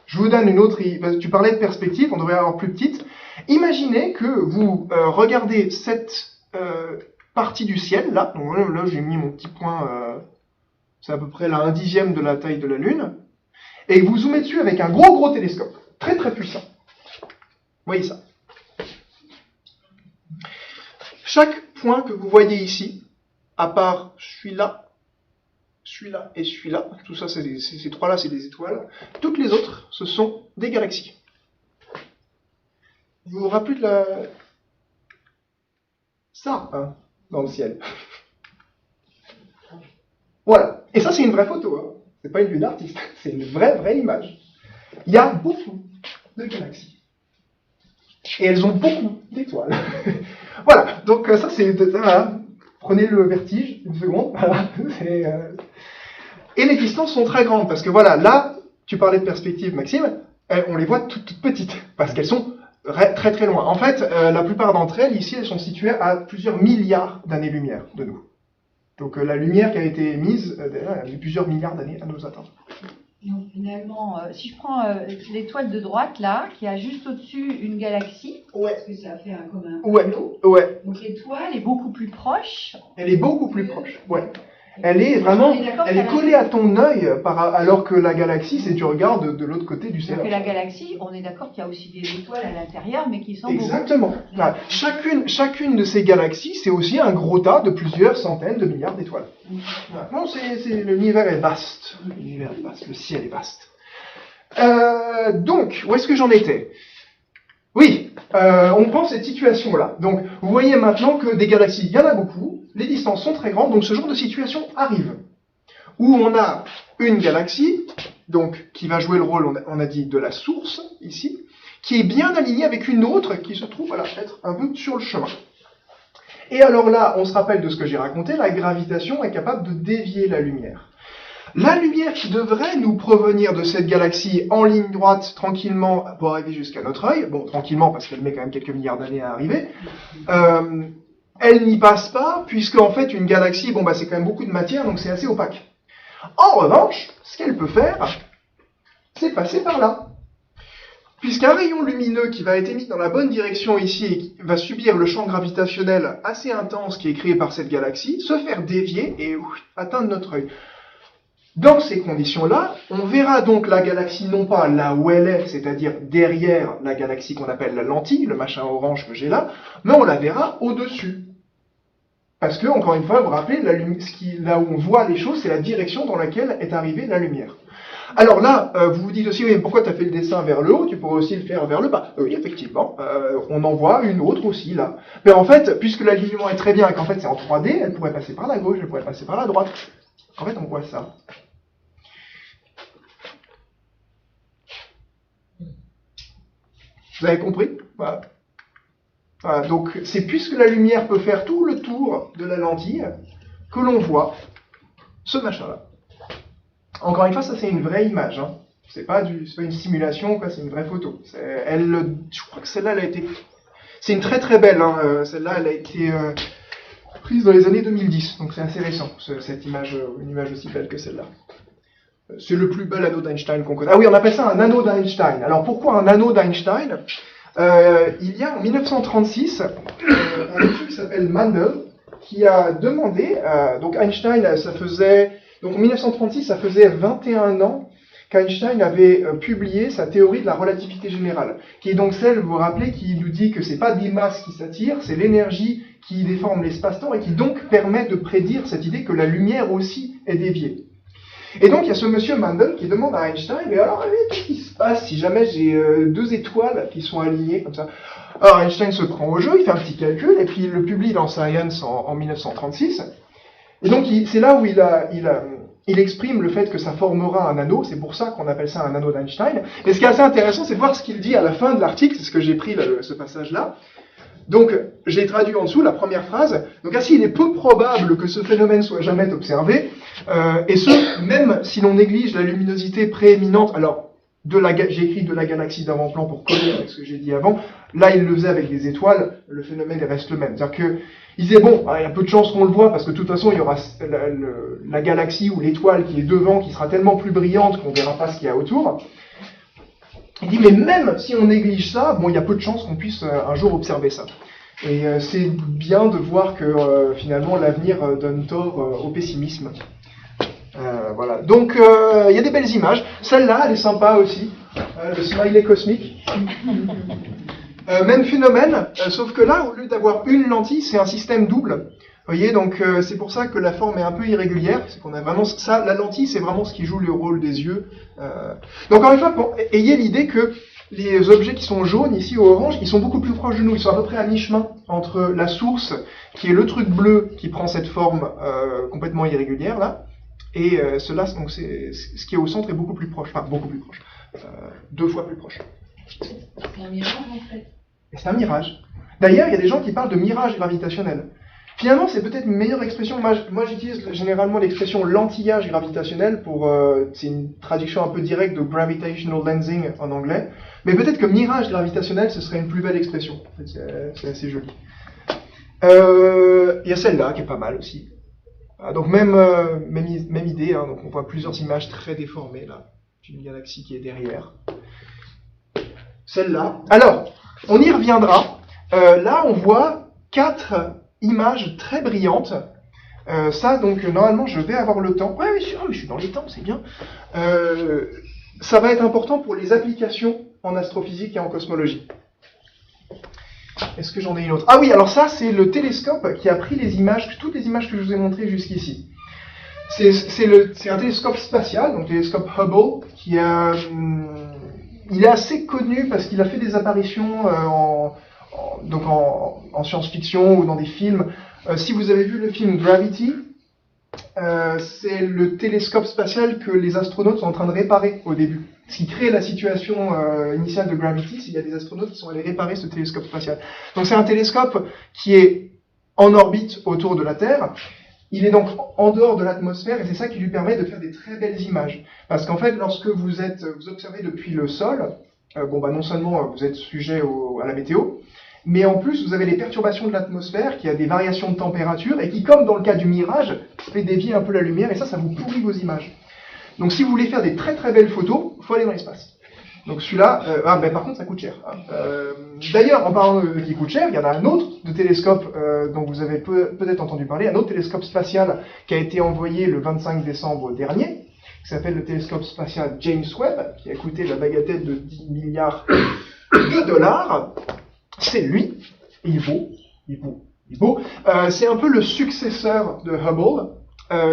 Je vous donne une autre... Tu parlais de perspective, on devrait avoir plus petite. Imaginez que vous regardez cette partie du ciel, là. Donc là, j'ai mis mon petit point... c'est à peu près là 1/10 de la taille de la Lune. Et vous zoomez dessus avec un gros télescope, très très puissant. Vous voyez ça. Chaque point que vous voyez ici, à part celui-là et celui-là, tout ça, ces trois-là, c'est des étoiles. Toutes les autres, ce sont des galaxies. Vous vous rappelez de ça, hein, dans le ciel. Voilà. Et ça, c'est une vraie photo, hein. C'est pas une vue d'artiste, c'est une vraie image. Il y a beaucoup de galaxies. Et elles ont beaucoup d'étoiles. Voilà, donc ça c'est... Voilà. Prenez le vertige, une seconde. Voilà. Et les distances sont très grandes, parce que voilà, là, tu parlais de perspective, Maxime, on les voit toutes petites, parce qu'elles sont très très loin. En fait, la plupart d'entre elles, ici, elles sont situées à plusieurs milliards d'années-lumière de nous. Donc la lumière qui a été émise, elle a mis plusieurs milliards d'années à nous atteindre. Donc finalement, si je prends l'étoile de droite là, qui a juste au-dessus une galaxie, Ouais. Parce que ça fait comme un Ouais. halo. Ouais. donc l'étoile est beaucoup plus proche. Elle est beaucoup plus proche. Ouais. Elle est vraiment, elle est collée à ton œil, alors que la galaxie, c'est tu regardes de l'autre côté du ciel. Donc la galaxie, on est d'accord qu'il y a aussi des étoiles à l'intérieur, mais qui sont Exactement. Voilà. Chacune de ces galaxies, c'est aussi un gros tas de plusieurs centaines de milliards d'étoiles. Voilà. Non, l'univers est vaste. L'univers est vaste. Le ciel est vaste. Donc, où est-ce que j'en étais ? Oui, on pense cette situation-là. Donc, vous voyez maintenant que des galaxies, il y en a beaucoup, les distances sont très grandes, donc ce genre de situation arrive. Où on a une galaxie, donc qui va jouer le rôle, on a dit, de la source, ici, qui est bien alignée avec une autre qui se trouve, voilà, être un peu sur le chemin. Et alors là, on se rappelle de ce que j'ai raconté, la gravitation est capable de dévier la lumière. La lumière qui devrait nous provenir de cette galaxie en ligne droite, tranquillement, pour arriver jusqu'à notre œil, bon, tranquillement parce qu'elle met quand même quelques milliards d'années à arriver, elle n'y passe pas, puisque en fait une galaxie, bon bah c'est quand même beaucoup de matière, donc c'est assez opaque. En revanche, ce qu'elle peut faire, c'est passer par là. Puisqu'un rayon lumineux qui va être émis dans la bonne direction ici et qui va subir le champ gravitationnel assez intense qui est créé par cette galaxie, se faire dévier et atteindre notre œil. Dans ces conditions-là, on verra donc la galaxie non pas là où elle est, c'est-à-dire derrière la galaxie qu'on appelle la lentille, le machin orange que j'ai là, mais on la verra au-dessus. Parce que, encore une fois, vous vous rappelez, là où on voit les choses, c'est la direction dans laquelle est arrivée la lumière. Alors là, vous vous dites aussi, oui, mais pourquoi tu as fait le dessin vers le haut, tu pourrais aussi le faire vers le bas. Oui, effectivement, on en voit une autre aussi, là. Mais en fait, puisque l'alignement est très bien et qu'en fait c'est en 3D, elle pourrait passer par la gauche, elle pourrait passer par la droite. En fait, on voit ça. Vous avez compris? Voilà. Voilà, donc c'est puisque la lumière peut faire tout le tour de la lentille que l'on voit ce machin-là. Encore une fois, ça c'est une vraie image. Hein. C'est pas une simulation, quoi, c'est une vraie photo. Je crois que celle-là, elle a été... C'est une très très belle. Hein. Celle-là, elle a été prise dans les années 2010, donc c'est assez récent, cette image, une image aussi belle que celle-là. C'est le plus bel anneau d'Einstein qu'on connaît. Ah oui, on appelle ça un anneau d'Einstein. Alors pourquoi un anneau d'Einstein? Il y a en 1936 un monsieur qui s'appelle Mandel qui a demandé, donc Einstein, ça faisait, donc en 1936, ça faisait 21 ans qu'Einstein avait publié sa théorie de la relativité générale, qui est donc celle, vous vous rappelez, qui nous dit que c'est pas des masses qui s'attirent, c'est l'énergie qui déforme l'espace-temps et qui donc permet de prédire cette idée que la lumière aussi est déviée. Et donc, il y a ce monsieur Mandel qui demande à Einstein, mais alors, qu'est-ce qui se passe si jamais j'ai deux étoiles qui sont alignées comme ça? Alors, Einstein se prend au jeu, il fait un petit calcul, et puis il le publie dans Science en 1936. Et donc, c'est là où il exprime le fait que ça formera un anneau, c'est pour ça qu'on appelle ça un anneau d'Einstein. Et ce qui est assez intéressant, c'est de voir ce qu'il dit à la fin de l'article, c'est ce que j'ai pris, là, ce passage-là. Donc, j'ai traduit en dessous la première phrase. Donc, ainsi, il est peu probable que ce phénomène soit jamais observé, et ce, même si l'on néglige la luminosité prééminente. Alors, j'ai écrit de la galaxie d'avant-plan pour coller avec ce que j'ai dit avant. Là, il le faisait avec des étoiles, le phénomène reste le même. C'est-à-dire que, il disait, bon, il y a peu de chances qu'on le voit, parce que de toute façon, il y aura la galaxie ou l'étoile qui est devant, qui sera tellement plus brillante qu'on verra pas ce qu'il y a autour. Il dit, mais même si on néglige ça, bon, il y a peu de chances qu'on puisse un jour observer ça. Et c'est bien de voir que finalement l'avenir donne tort au pessimisme. Voilà. Donc il y a des belles images. Celle-là, elle est sympa aussi. Le smiley cosmique. Même phénomène, sauf que là, au lieu d'avoir une lentille, c'est un système double. Vous voyez, donc c'est pour ça que la forme est un peu irrégulière, c'est qu'on a vraiment ça, la lentille c'est vraiment ce qui joue le rôle des yeux. Donc encore une fois, ayez l'idée que les objets qui sont jaunes ici ou orange, ils sont beaucoup plus proches de nous, ils sont à peu près à mi-chemin entre la source, qui est le truc bleu qui prend cette forme complètement irrégulière là, et cela, donc c'est ce qui est au centre est beaucoup plus proche, enfin beaucoup plus proche, 2 fois plus proche. C'est un mirage en fait. Et c'est un mirage. D'ailleurs, il y a des gens qui parlent de mirage gravitationnel. Finalement, c'est peut-être une meilleure expression. Moi, j'utilise généralement l'expression lentillage gravitationnel pour... c'est une traduction un peu directe de gravitational lensing en anglais. Mais peut-être que mirage gravitationnel, ce serait une plus belle expression. En fait, c'est assez joli. Il y a celle-là qui est pas mal aussi. Donc même idée. Hein, donc on voit plusieurs images très déformées là, d'une galaxie qui est derrière. Celle-là. Alors, on y reviendra. Là, on voit 4 images très brillantes. Ça, donc, normalement, je vais avoir le temps. Ouais, oui, je suis dans les temps, c'est bien. Ça va être important pour les applications en astrophysique et en cosmologie. Est-ce que j'en ai une autre? Ah oui, alors ça, c'est le télescope qui a pris les images, toutes les images que je vous ai montrées jusqu'ici. C'est un télescope spatial, donc télescope Hubble, qui a... il est assez connu parce qu'il a fait des apparitions en science-fiction ou dans des films. Si vous avez vu le film Gravity, c'est le télescope spatial que les astronautes sont en train de réparer au début. Ce qui crée la situation initiale de Gravity, c'est qu'il y a des astronautes qui sont allés réparer ce télescope spatial. Donc c'est un télescope qui est en orbite autour de la Terre. Il est donc en dehors de l'atmosphère et c'est ça qui lui permet de faire des très belles images. Parce qu'en fait, lorsque vous observez depuis le sol, non seulement vous êtes sujet à la météo, mais en plus vous avez les perturbations de l'atmosphère qui a des variations de température et qui, comme dans le cas du mirage, fait dévier un peu la lumière et ça vous pourrit vos images. Donc si vous voulez faire des très très belles photos, il faut aller dans l'espace. Donc celui-là, par contre ça coûte cher. D'ailleurs, en parlant qui coûte cher, il y en a un autre de télescope dont vous avez peut-être entendu parler, un autre télescope spatial qui a été envoyé le 25 décembre dernier, qui s'appelle le télescope spatial James Webb, qui a coûté la bagatelle de 10 milliards de dollars. C'est lui, il est beau. C'est un peu le successeur de Hubble.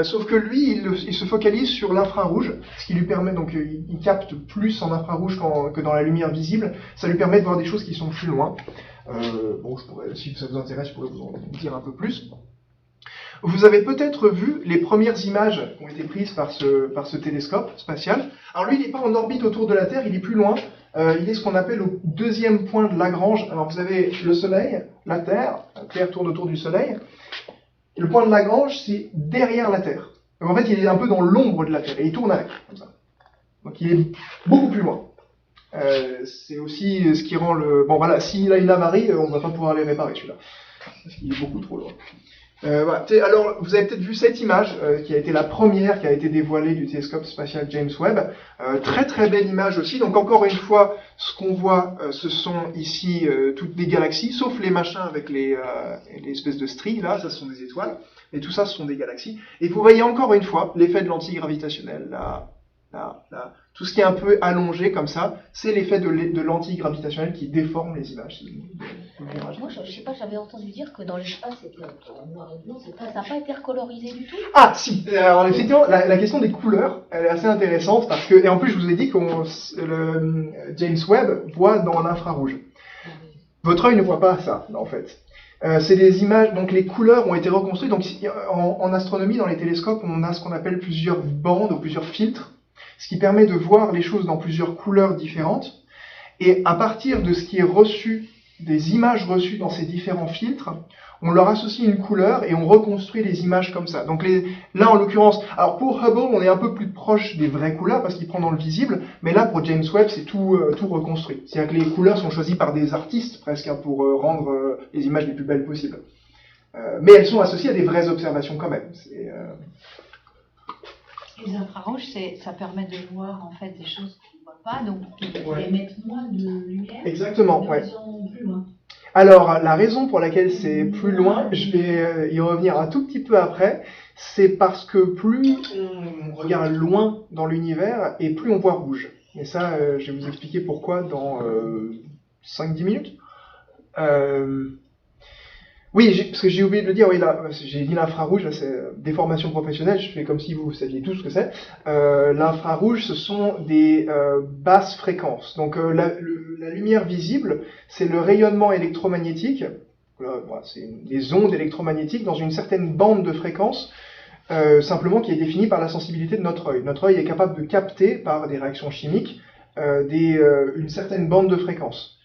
Sauf que lui, il se focalise sur l'infrarouge, ce qui lui permet, donc il capte plus en infrarouge que dans la lumière visible, ça lui permet de voir des choses qui sont plus loin. Si ça vous intéresse, je pourrais vous en dire un peu plus. Vous avez peut-être vu les premières images qui ont été prises par ce télescope spatial. Alors lui, il n'est pas en orbite autour de la Terre, il est plus loin. Il est ce qu'on appelle au deuxième point de Lagrange. Alors vous avez le Soleil, la Terre tourne autour du Soleil. Le point de Lagrange, c'est derrière la Terre. Donc en fait, il est un peu dans l'ombre de la Terre, et il tourne avec, comme ça. Donc il est beaucoup plus loin. C'est aussi ce qui rend le... Bon voilà, s'il a une avarie, on ne va pas pouvoir les réparer, celui-là. Parce qu'il est beaucoup trop loin. Voilà. Alors, vous avez peut-être vu cette image, qui a été la première qui a été dévoilée du télescope spatial James Webb. Très très belle image aussi. Donc encore une fois, ce qu'on voit, ce sont ici toutes des galaxies, sauf les machins avec les espèces de stries, là, ça ce sont des étoiles. Et tout ça, ce sont des galaxies. Et vous voyez encore une fois l'effet de l'antigravitationnel, là. Tout ce qui est un peu allongé comme ça, c'est l'effet de l'antigravitationnel qui déforme les images. Moi, je sais pas, j'avais entendu dire que dans l'espace, c'était en noir et blanc, ça n'a pas été recolorisé du tout. Ah, si. Alors, effectivement, la question des couleurs, elle est assez intéressante parce que, et en plus, je vous ai dit que James Webb voit dans l'infrarouge. Votre œil ne voit pas ça, en fait. C'est des images, donc les couleurs ont été reconstruites. Donc, en astronomie, dans les télescopes, on a ce qu'on appelle plusieurs bandes ou plusieurs filtres, ce qui permet de voir les choses dans plusieurs couleurs différentes. Et à partir de ce qui est reçu, des images reçues dans ces différents filtres, on leur associe une couleur et on reconstruit les images comme ça. Donc là, en l'occurrence, alors pour Hubble, on est un peu plus proche des vraies couleurs parce qu'il prend dans le visible, mais là, pour James Webb, c'est tout reconstruit. C'est-à-dire que les couleurs sont choisies par des artistes, presque, pour rendre les images les plus belles possibles. Mais elles sont associées à des vraies observations quand même. Les infrarouges, ça permet de voir en fait des choses qu'on ne voit pas, donc Ouais. Émettre moins de lumière. Exactement, de ouais. façon plus loin. Alors, la raison pour laquelle c'est plus loin, je vais y revenir un tout petit peu après, c'est parce que plus on regarde loin dans l'univers et plus on voit rouge. Et ça, je vais vous expliquer pourquoi dans 5-10 minutes. Oui, parce que j'ai oublié de le dire, oui, là, j'ai dit l'infrarouge, là c'est déformation professionnelle, je fais comme si vous saviez tout ce que c'est. L'infrarouge, ce sont des basses fréquences. Donc la lumière visible, c'est le rayonnement électromagnétique, c'est des ondes électromagnétiques dans une certaine bande de fréquence, simplement qui est définie par la sensibilité de notre œil. Notre œil est capable de capter, par des réactions chimiques, une certaine bande de fréquence.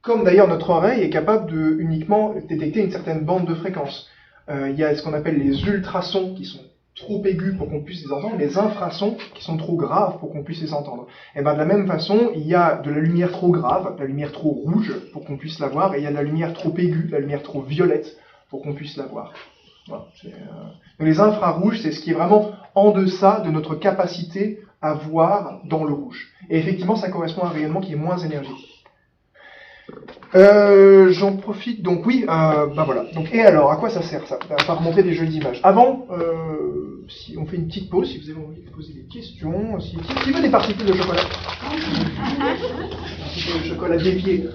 Comme d'ailleurs notre oreille est capable de uniquement détecter une certaine bande de fréquence. Il y a ce qu'on appelle les ultrasons qui sont trop aigus pour qu'on puisse les entendre, les infrasons qui sont trop graves pour qu'on puisse les entendre. Et bien de la même façon, il y a de la lumière trop grave, de la lumière trop rouge pour qu'on puisse la voir, et il y a de la lumière trop aiguë, de la lumière trop violette pour qu'on puisse la voir. Voilà, donc les infrarouges, c'est ce qui est vraiment en deçà de notre capacité à voir dans le rouge. Et effectivement, ça correspond à un rayonnement qui est moins énergétique. J'en profite, donc oui, voilà. Donc, et alors, à quoi ça sert ça? À part montrer des jolies images. Avant, si on fait une petite pause, si vous avez envie de poser des questions, qui veut des particules de chocolat? Des particules de chocolat déviées.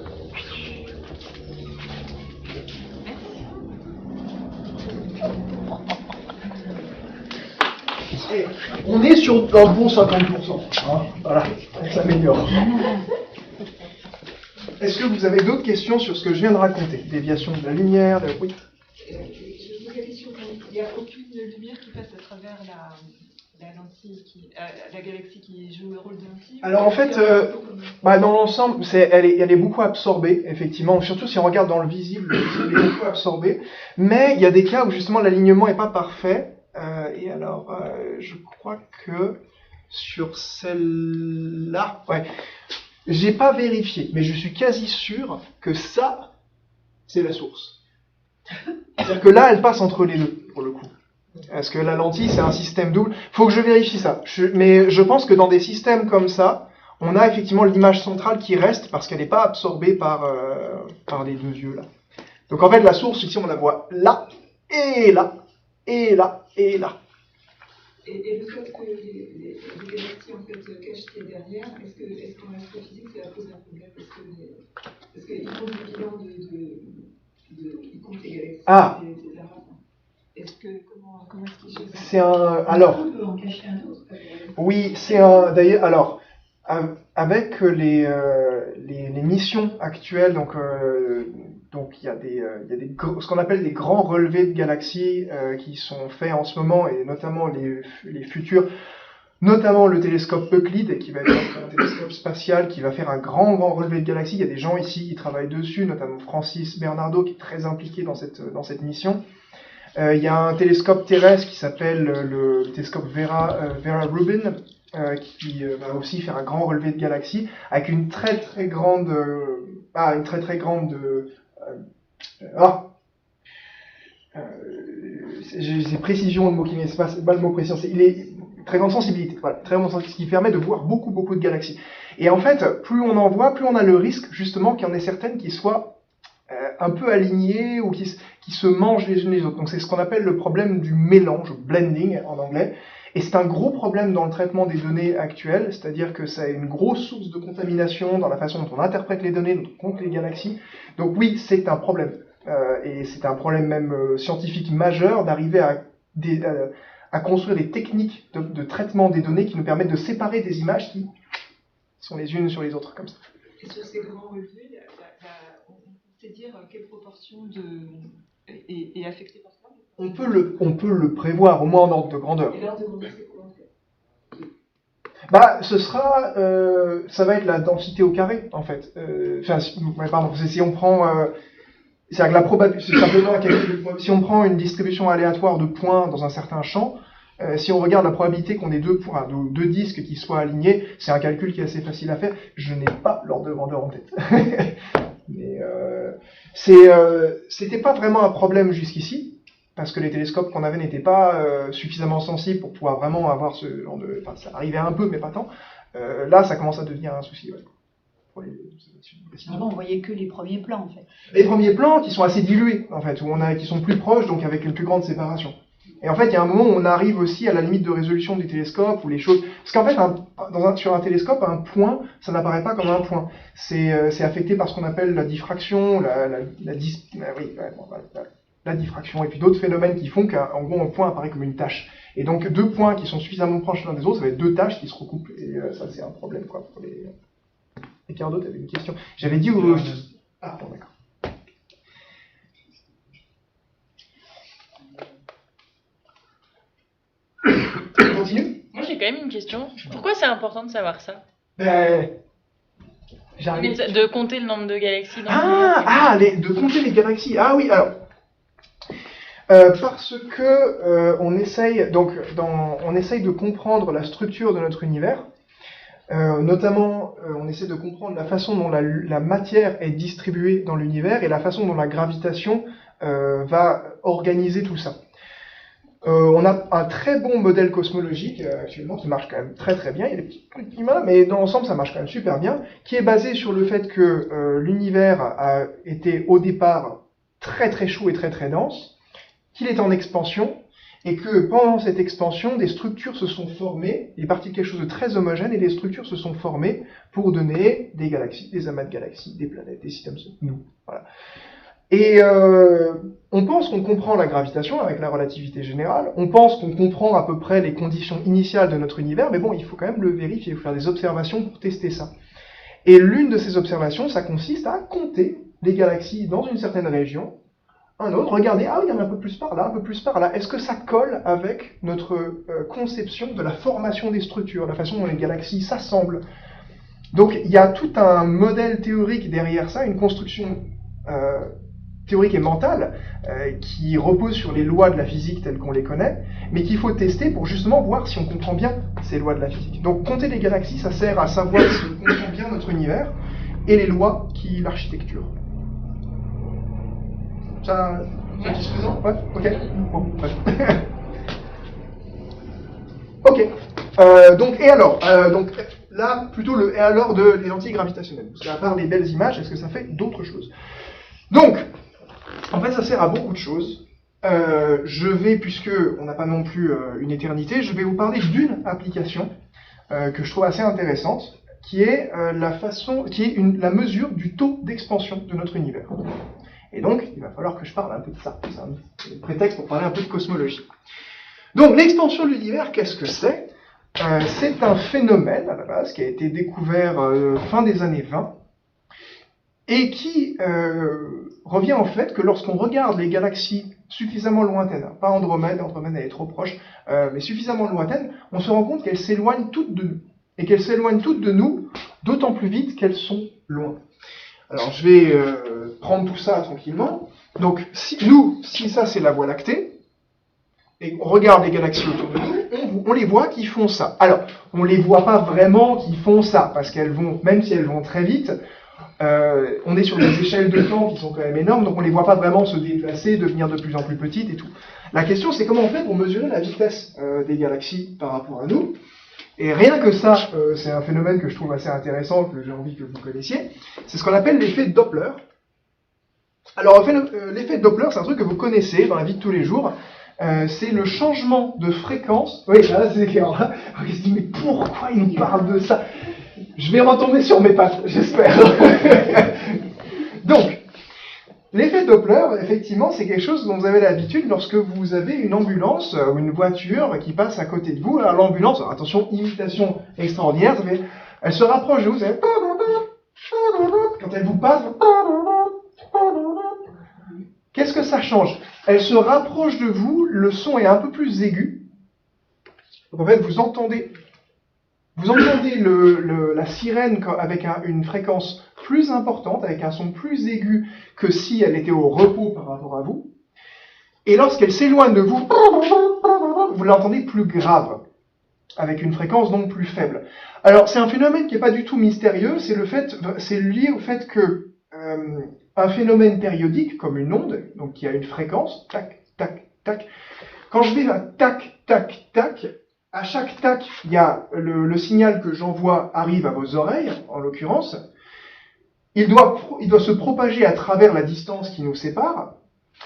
Et on est sur un bon 50%. Hein, voilà, on s'améliore. Est-ce que vous avez d'autres questions sur ce que je viens de raconter? Déviation de la lumière, oui. Je pose la question, il n'y a aucune lumière qui passe à travers la lentille la galaxie qui joue le rôle de lentille? Alors en fait, dans l'ensemble, elle est beaucoup absorbée, effectivement, surtout si on regarde dans le visible est beaucoup absorbé, mais il y a des cas où justement l'alignement n'est pas parfait, et alors je crois que sur celle-là, ouais, j'ai pas vérifié, mais je suis quasi sûr que ça, c'est la source. C'est-à-dire que là, elle passe entre les deux, pour le coup. Parce que la lentille, c'est un système double. Faut que je vérifie ça. Mais je pense que dans des systèmes comme ça, on a effectivement l'image centrale qui reste parce qu'elle n'est pas absorbée par les deux yeux là. Donc en fait, la source, ici, on la voit là, et là, et là, et là. Et le fait que les galaxies en fait cachent ce qu'il y a derrière, est-ce qu'en astrophysique cela pose un problème? Parce qu'ils font des bilans ils comptent les galaxies, etc. Comment est-ce qu'ils cherchent? C'est un. Alors. On peut en cacher un autre. Oui, c'est un. D'ailleurs, alors, avec les missions actuelles, donc il y a ce qu'on appelle des grands relevés de galaxies qui sont faits en ce moment, et notamment les futurs, notamment le télescope Euclide, qui va être un télescope spatial qui va faire un grand relevé de galaxies. Il y a des gens ici qui travaillent dessus, notamment Francis Bernardo qui est très impliqué dans cette mission. Il y a un télescope terrestre qui s'appelle le télescope Vera Rubin, qui va aussi faire un grand relevé de galaxies avec une très très grande j'ai précision de mots qui c'est pas le mot précision, il est très grande sensibilité, voilà, très grande sensibilité, ce qui permet de voir beaucoup de galaxies. Et en fait, plus on en voit, plus on a le risque justement qu'il y en ait certaines qui soient un peu alignées ou qui se mangent les unes les autres. Donc c'est ce qu'on appelle le problème du mélange, blending en anglais. Et c'est un gros problème dans le traitement des données actuelles, c'est-à-dire que ça a une grosse source de contamination dans la façon dont on interprète les données, dont on compte les galaxies. Donc oui, c'est un problème. Et c'est un problème même scientifique majeur d'arriver à construire des techniques de traitement des données qui nous permettent de séparer des images qui sont les unes sur les autres, comme ça. Et sur ces grands relevés, on sait dire quelle proportion est affectée par ça? On peut le prévoir, au moins en ordre de grandeur. Et l'ordre de grandeur, c'est quoi en fait? Ça va être la densité au carré, en fait. Si on prend, c'est-à-dire que la probabilité, c'est simplement un calcul. Si on prend une distribution aléatoire de points dans un certain champ, si on regarde la probabilité qu'on ait deux disques qui soient alignés, c'est un calcul qui est assez facile à faire. Je n'ai pas l'ordre de grandeur en tête. Mais c'était pas vraiment un problème jusqu'ici, parce que les télescopes qu'on avait n'étaient pas suffisamment sensibles pour pouvoir vraiment avoir ce genre de... Enfin, ça arrivait un peu, mais pas tant. Là, ça commence à devenir un souci, ouais. Avant, on voyait que les premiers plans, en fait. Les premiers plans qui sont assez dilués, en fait, qui sont plus proches, donc avec une plus grande séparation. Et en fait, il y a un moment où on arrive aussi à la limite de résolution du télescope, où les choses... Parce qu'en fait, sur un télescope, un point, ça n'apparaît pas comme un point. C'est affecté par ce qu'on appelle la diffraction, la diffraction, et puis d'autres phénomènes qui font qu'en gros, un point apparaît comme une tache. Et donc, deux points qui sont suffisamment proches l'un des autres, ça va être deux taches qui se recoupent. Et ça, c'est un problème, quoi, pour les... Et quelqu'un d'autre avait une question. J'avais dit où... Ah, bon, d'accord. On continue ? Moi, j'ai quand même une question. Pourquoi c'est important de savoir ça? J'arrive. De compter le nombre de galaxies dans de compter les galaxies. Ah oui, alors... parce que on essaye de comprendre la structure de notre univers. Notamment, on essaie de comprendre la façon dont la matière est distribuée dans l'univers et la façon dont la gravitation va organiser tout ça. On a un très bon modèle cosmologique actuellement qui marche quand même très très bien. Il y a des petits trucs qui marchent, mais dans l'ensemble ça marche quand même super bien, qui est basé sur le fait que l'univers a été au départ très très chaud et très très dense, qu'il est en expansion, et que pendant cette expansion, des structures se sont formées, il est parti de quelque chose de très homogène, et les structures se sont formées pour donner des galaxies, des amas de galaxies, des planètes, des systèmes solaires, nous. Voilà. Et on pense qu'on comprend la gravitation avec la relativité générale, on pense qu'on comprend à peu près les conditions initiales de notre univers, mais bon, il faut quand même le vérifier, il faut faire des observations pour tester ça. Et l'une de ces observations, ça consiste à compter les galaxies dans une certaine région, un autre, regardez, ah oui, il y en a un peu plus par là, un peu plus par là. Est-ce que ça colle avec notre conception de la formation des structures, la façon dont les galaxies s'assemblent? Donc il y a tout un modèle théorique derrière ça, une construction théorique et mentale qui repose sur les lois de la physique telles qu'on les connaît, mais qu'il faut tester pour justement voir si on comprend bien ces lois de la physique. Donc compter les galaxies, ça sert à savoir si on comprend bien notre univers et les lois qui l'architecture. Ça, satisfaisant? Ouais, ok. Bon, ouais. Ok. Donc, et alors donc, là, plutôt le et alors des lentilles gravitationnelles. Parce qu'à part des belles images, est-ce que ça fait d'autres choses? Donc, en fait, ça sert à beaucoup de choses. Je vais, puisque on n'a pas non plus une éternité, je vais vous parler d'une application que je trouve assez intéressante, qui est la mesure du taux d'expansion de notre univers. Et donc, il va falloir que je parle un peu de ça. C'est un prétexte pour parler un peu de cosmologie. Donc, l'expansion de l'univers, qu'est-ce que c'est? C'est un phénomène, à la base, qui a été découvert fin des années 20, et qui revient en fait que lorsqu'on regarde les galaxies suffisamment lointaines, hein, pas Andromède, Andromède elle est trop proche, mais suffisamment lointaines, on se rend compte qu'elles s'éloignent toutes de nous. Et qu'elles s'éloignent toutes de nous, d'autant plus vite qu'elles sont loin. Alors je vais prendre tout ça tranquillement. Donc si ça c'est la Voie lactée, et on regarde les galaxies autour de nous, on les voit qui font ça. Alors, on les voit pas vraiment qui font ça, parce qu'elles vont, même si elles vont très vite, on est sur des échelles de temps qui sont quand même énormes, donc on les voit pas vraiment se déplacer, devenir de plus en plus petites et tout. La question c'est comment on fait pour mesurer la vitesse des galaxies par rapport à nous. Et rien que ça, c'est un phénomène que je trouve assez intéressant, que j'ai envie que vous connaissiez. C'est ce qu'on appelle l'effet Doppler. Alors, l'effet Doppler, c'est un truc que vous connaissez dans la vie de tous les jours. C'est le changement de fréquence. Oui, là, c'est clair. Je me dis, mais pourquoi il nous parle de ça? Je vais retomber sur mes pattes, j'espère. Donc, l'effet Doppler, effectivement, c'est quelque chose dont vous avez l'habitude lorsque vous avez une ambulance ou une voiture qui passe à côté de vous. Alors, l'ambulance, attention, imitation extraordinaire, elle se rapproche de vous, vous savez, quand elle vous passe, qu'est-ce que ça change? Elle se rapproche de vous, le son est un peu plus aigu. Donc, en fait, vous entendez la sirène avec une fréquence plus importante, avec un son plus aigu que si elle était au repos par rapport à vous. Et lorsqu'elle s'éloigne de vous, vous l'entendez plus grave, avec une fréquence donc plus faible. Alors, c'est un phénomène qui n'est pas du tout mystérieux, c'est lié au fait que un phénomène périodique, comme une onde, donc qui a une fréquence, tac, tac, tac, quand je vais à tac, tac, tac, à chaque tac, il y a le signal que j'envoie arrive à vos oreilles, en l'occurrence. Il doit se propager à travers la distance qui nous sépare.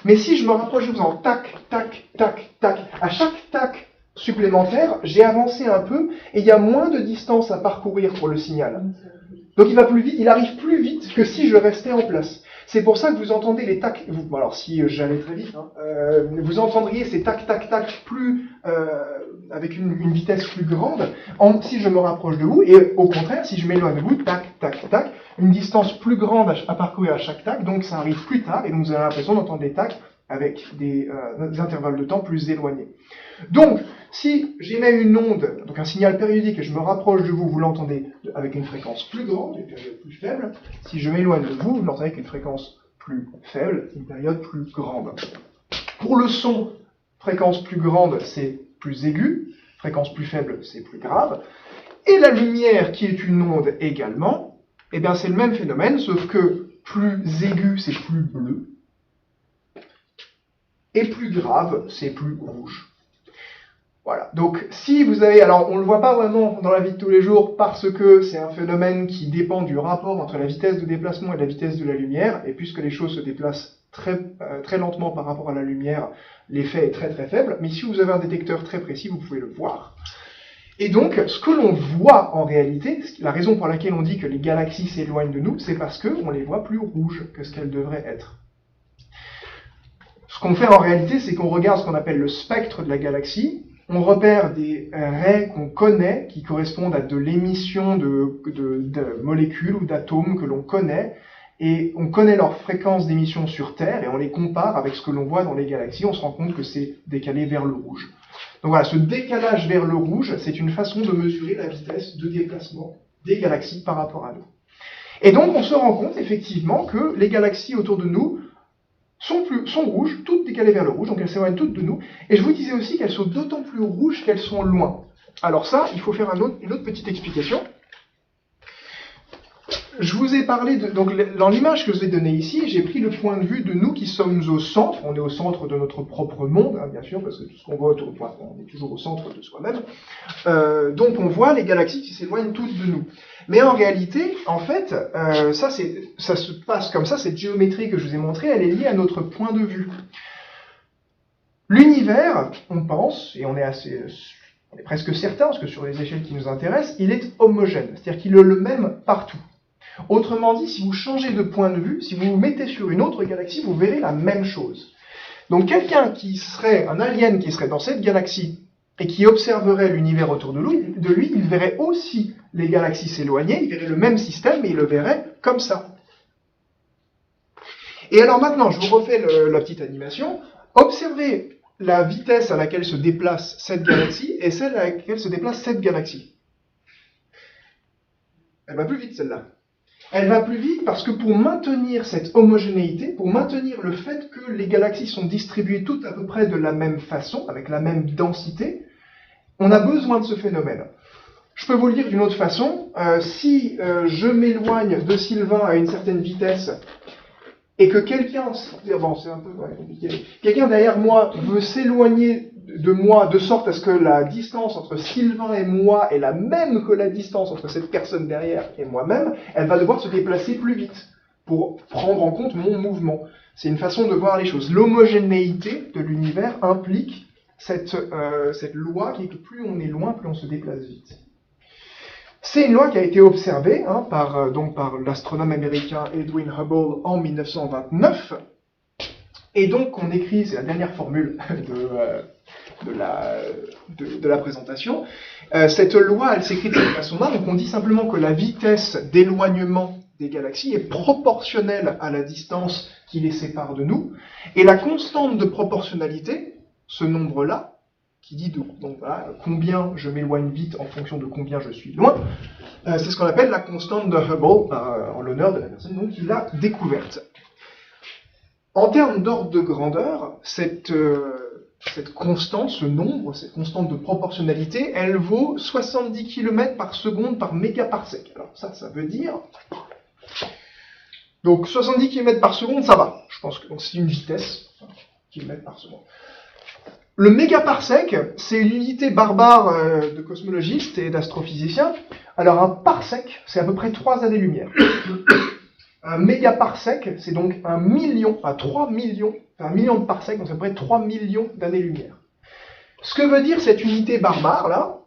Mais si je me rapproche de vous en tac, tac, tac, tac, à chaque tac supplémentaire, j'ai avancé un peu et il y a moins de distance à parcourir pour le signal. Donc il va plus vite, il arrive plus vite que si je restais en place. C'est pour ça que vous entendez les tacs. Alors si j'allais très vite, vous entendriez ces tac, tac, tac avec une vitesse plus grande si je me rapproche de vous, et au contraire, si je m'éloigne de vous, tac, tac, tac, une distance plus grande à parcourir à chaque tac, donc ça arrive plus tard, et donc vous avez l'impression d'entendre des tacs avec des intervalles de temps plus éloignés. Donc, si j'émets une onde, donc un signal périodique, et je me rapproche de vous, vous l'entendez avec une fréquence plus grande, une période plus faible. Si je m'éloigne de vous, vous l'entendez avec une fréquence plus faible, une période plus grande. Pour le son, fréquence plus grande, c'est plus aigu, fréquence plus faible, c'est plus grave. Et la lumière, qui est une onde également, eh bien c'est le même phénomène, sauf que plus aigu, c'est plus bleu, et plus grave, c'est plus rouge. Voilà, donc si vous avez, alors on ne le voit pas vraiment dans la vie de tous les jours parce que c'est un phénomène qui dépend du rapport entre la vitesse de déplacement et la vitesse de la lumière, et puisque les choses se déplacent très lentement par rapport à la lumière, l'effet est très très faible, mais si vous avez un détecteur très précis, vous pouvez le voir. Et donc, ce que l'on voit en réalité, la raison pour laquelle on dit que les galaxies s'éloignent de nous, c'est parce qu'on les voit plus rouges que ce qu'elles devraient être. Ce qu'on fait en réalité, c'est qu'on regarde ce qu'on appelle le spectre de la galaxie. On repère des raies qu'on connaît, qui correspondent à de l'émission de molécules ou d'atomes que l'on connaît, et on connaît leur fréquence d'émission sur Terre, et on les compare avec ce que l'on voit dans les galaxies, on se rend compte que c'est décalé vers le rouge. Donc voilà, ce décalage vers le rouge, c'est une façon de mesurer la vitesse de déplacement des galaxies par rapport à nous. Et donc on se rend compte effectivement que les galaxies autour de nous sont rouges, toutes décalées vers le rouge, donc elles s'éloignent toutes de nous, et je vous disais aussi qu'elles sont d'autant plus rouges qu'elles sont loin. Alors ça, il faut faire une autre petite explication. Je vous ai parlé donc dans l'image que je vous ai donnée ici, j'ai pris le point de vue de nous qui sommes au centre. On est au centre de notre propre monde, hein, bien sûr, parce que tout ce qu'on voit autour de nous, on est toujours au centre de soi-même. Donc on voit les galaxies qui s'éloignent toutes de nous. Mais en réalité, en fait, ça se passe comme ça. Cette géométrie que je vous ai montrée, elle est liée à notre point de vue. L'univers, on pense, et on est presque certain, parce que sur les échelles qui nous intéressent, il est homogène, c'est-à-dire qu'il est le même partout. Autrement dit, si vous changez de point de vue, si vous vous mettez sur une autre galaxie, vous verrez la même chose. Donc quelqu'un qui serait, un alien qui serait dans cette galaxie, et qui observerait l'univers autour de lui, il verrait aussi les galaxies s'éloigner, il verrait le même système, et il le verrait comme ça. Et alors maintenant, je vous refais la petite animation. Observez la vitesse à laquelle se déplace cette galaxie, et celle à laquelle se déplace cette galaxie. Elle va plus vite, celle-là. Elle va plus vite parce que pour maintenir cette homogénéité, pour maintenir le fait que les galaxies sont distribuées toutes à peu près de la même façon, avec la même densité, on a besoin de ce phénomène. Je peux vous le dire d'une autre façon, si je m'éloigne de Sylvain à une certaine vitesse, et que quelqu'un, bon c'est un peu compliqué, quelqu'un derrière moi veut s'éloigner de moi de sorte à ce que la distance entre Sylvain et moi est la même que la distance entre cette personne derrière et moi-même, elle va devoir se déplacer plus vite pour prendre en compte mon mouvement. C'est une façon de voir les choses. L'homogénéité de l'univers implique cette loi qui est que plus on est loin, plus on se déplace vite. C'est une loi qui a été observée par l'astronome américain Edwin Hubble en 1929. Et donc on écrit, c'est la dernière formule de la présentation, cette loi, elle s'écrit de cette façon-là, donc on dit simplement que la vitesse d'éloignement des galaxies est proportionnelle à la distance qui les sépare de nous, et la constante de proportionnalité, ce nombre-là, qui dit donc voilà, combien je m'éloigne vite en fonction de combien je suis loin, c'est ce qu'on appelle la constante de Hubble, en l'honneur de la personne donc, qui l'a découverte. En termes d'ordre de grandeur, cette constante, ce nombre, cette constante de proportionnalité, elle vaut 70 km par seconde par mégaparsec. Alors ça veut dire... Donc 70 km par seconde, ça va. Je pense que c'est une vitesse, km par seconde. Le mégaparsec, c'est une unité barbare de cosmologistes et d'astrophysiciens. Alors un parsec, c'est à peu près 3 années-lumière. Un mégaparsec, c'est donc 1 million, enfin 3 millions, enfin 1 million de parsecs, donc c'est à peu près 3 millions d'années-lumière. Ce que veut dire cette unité barbare, là,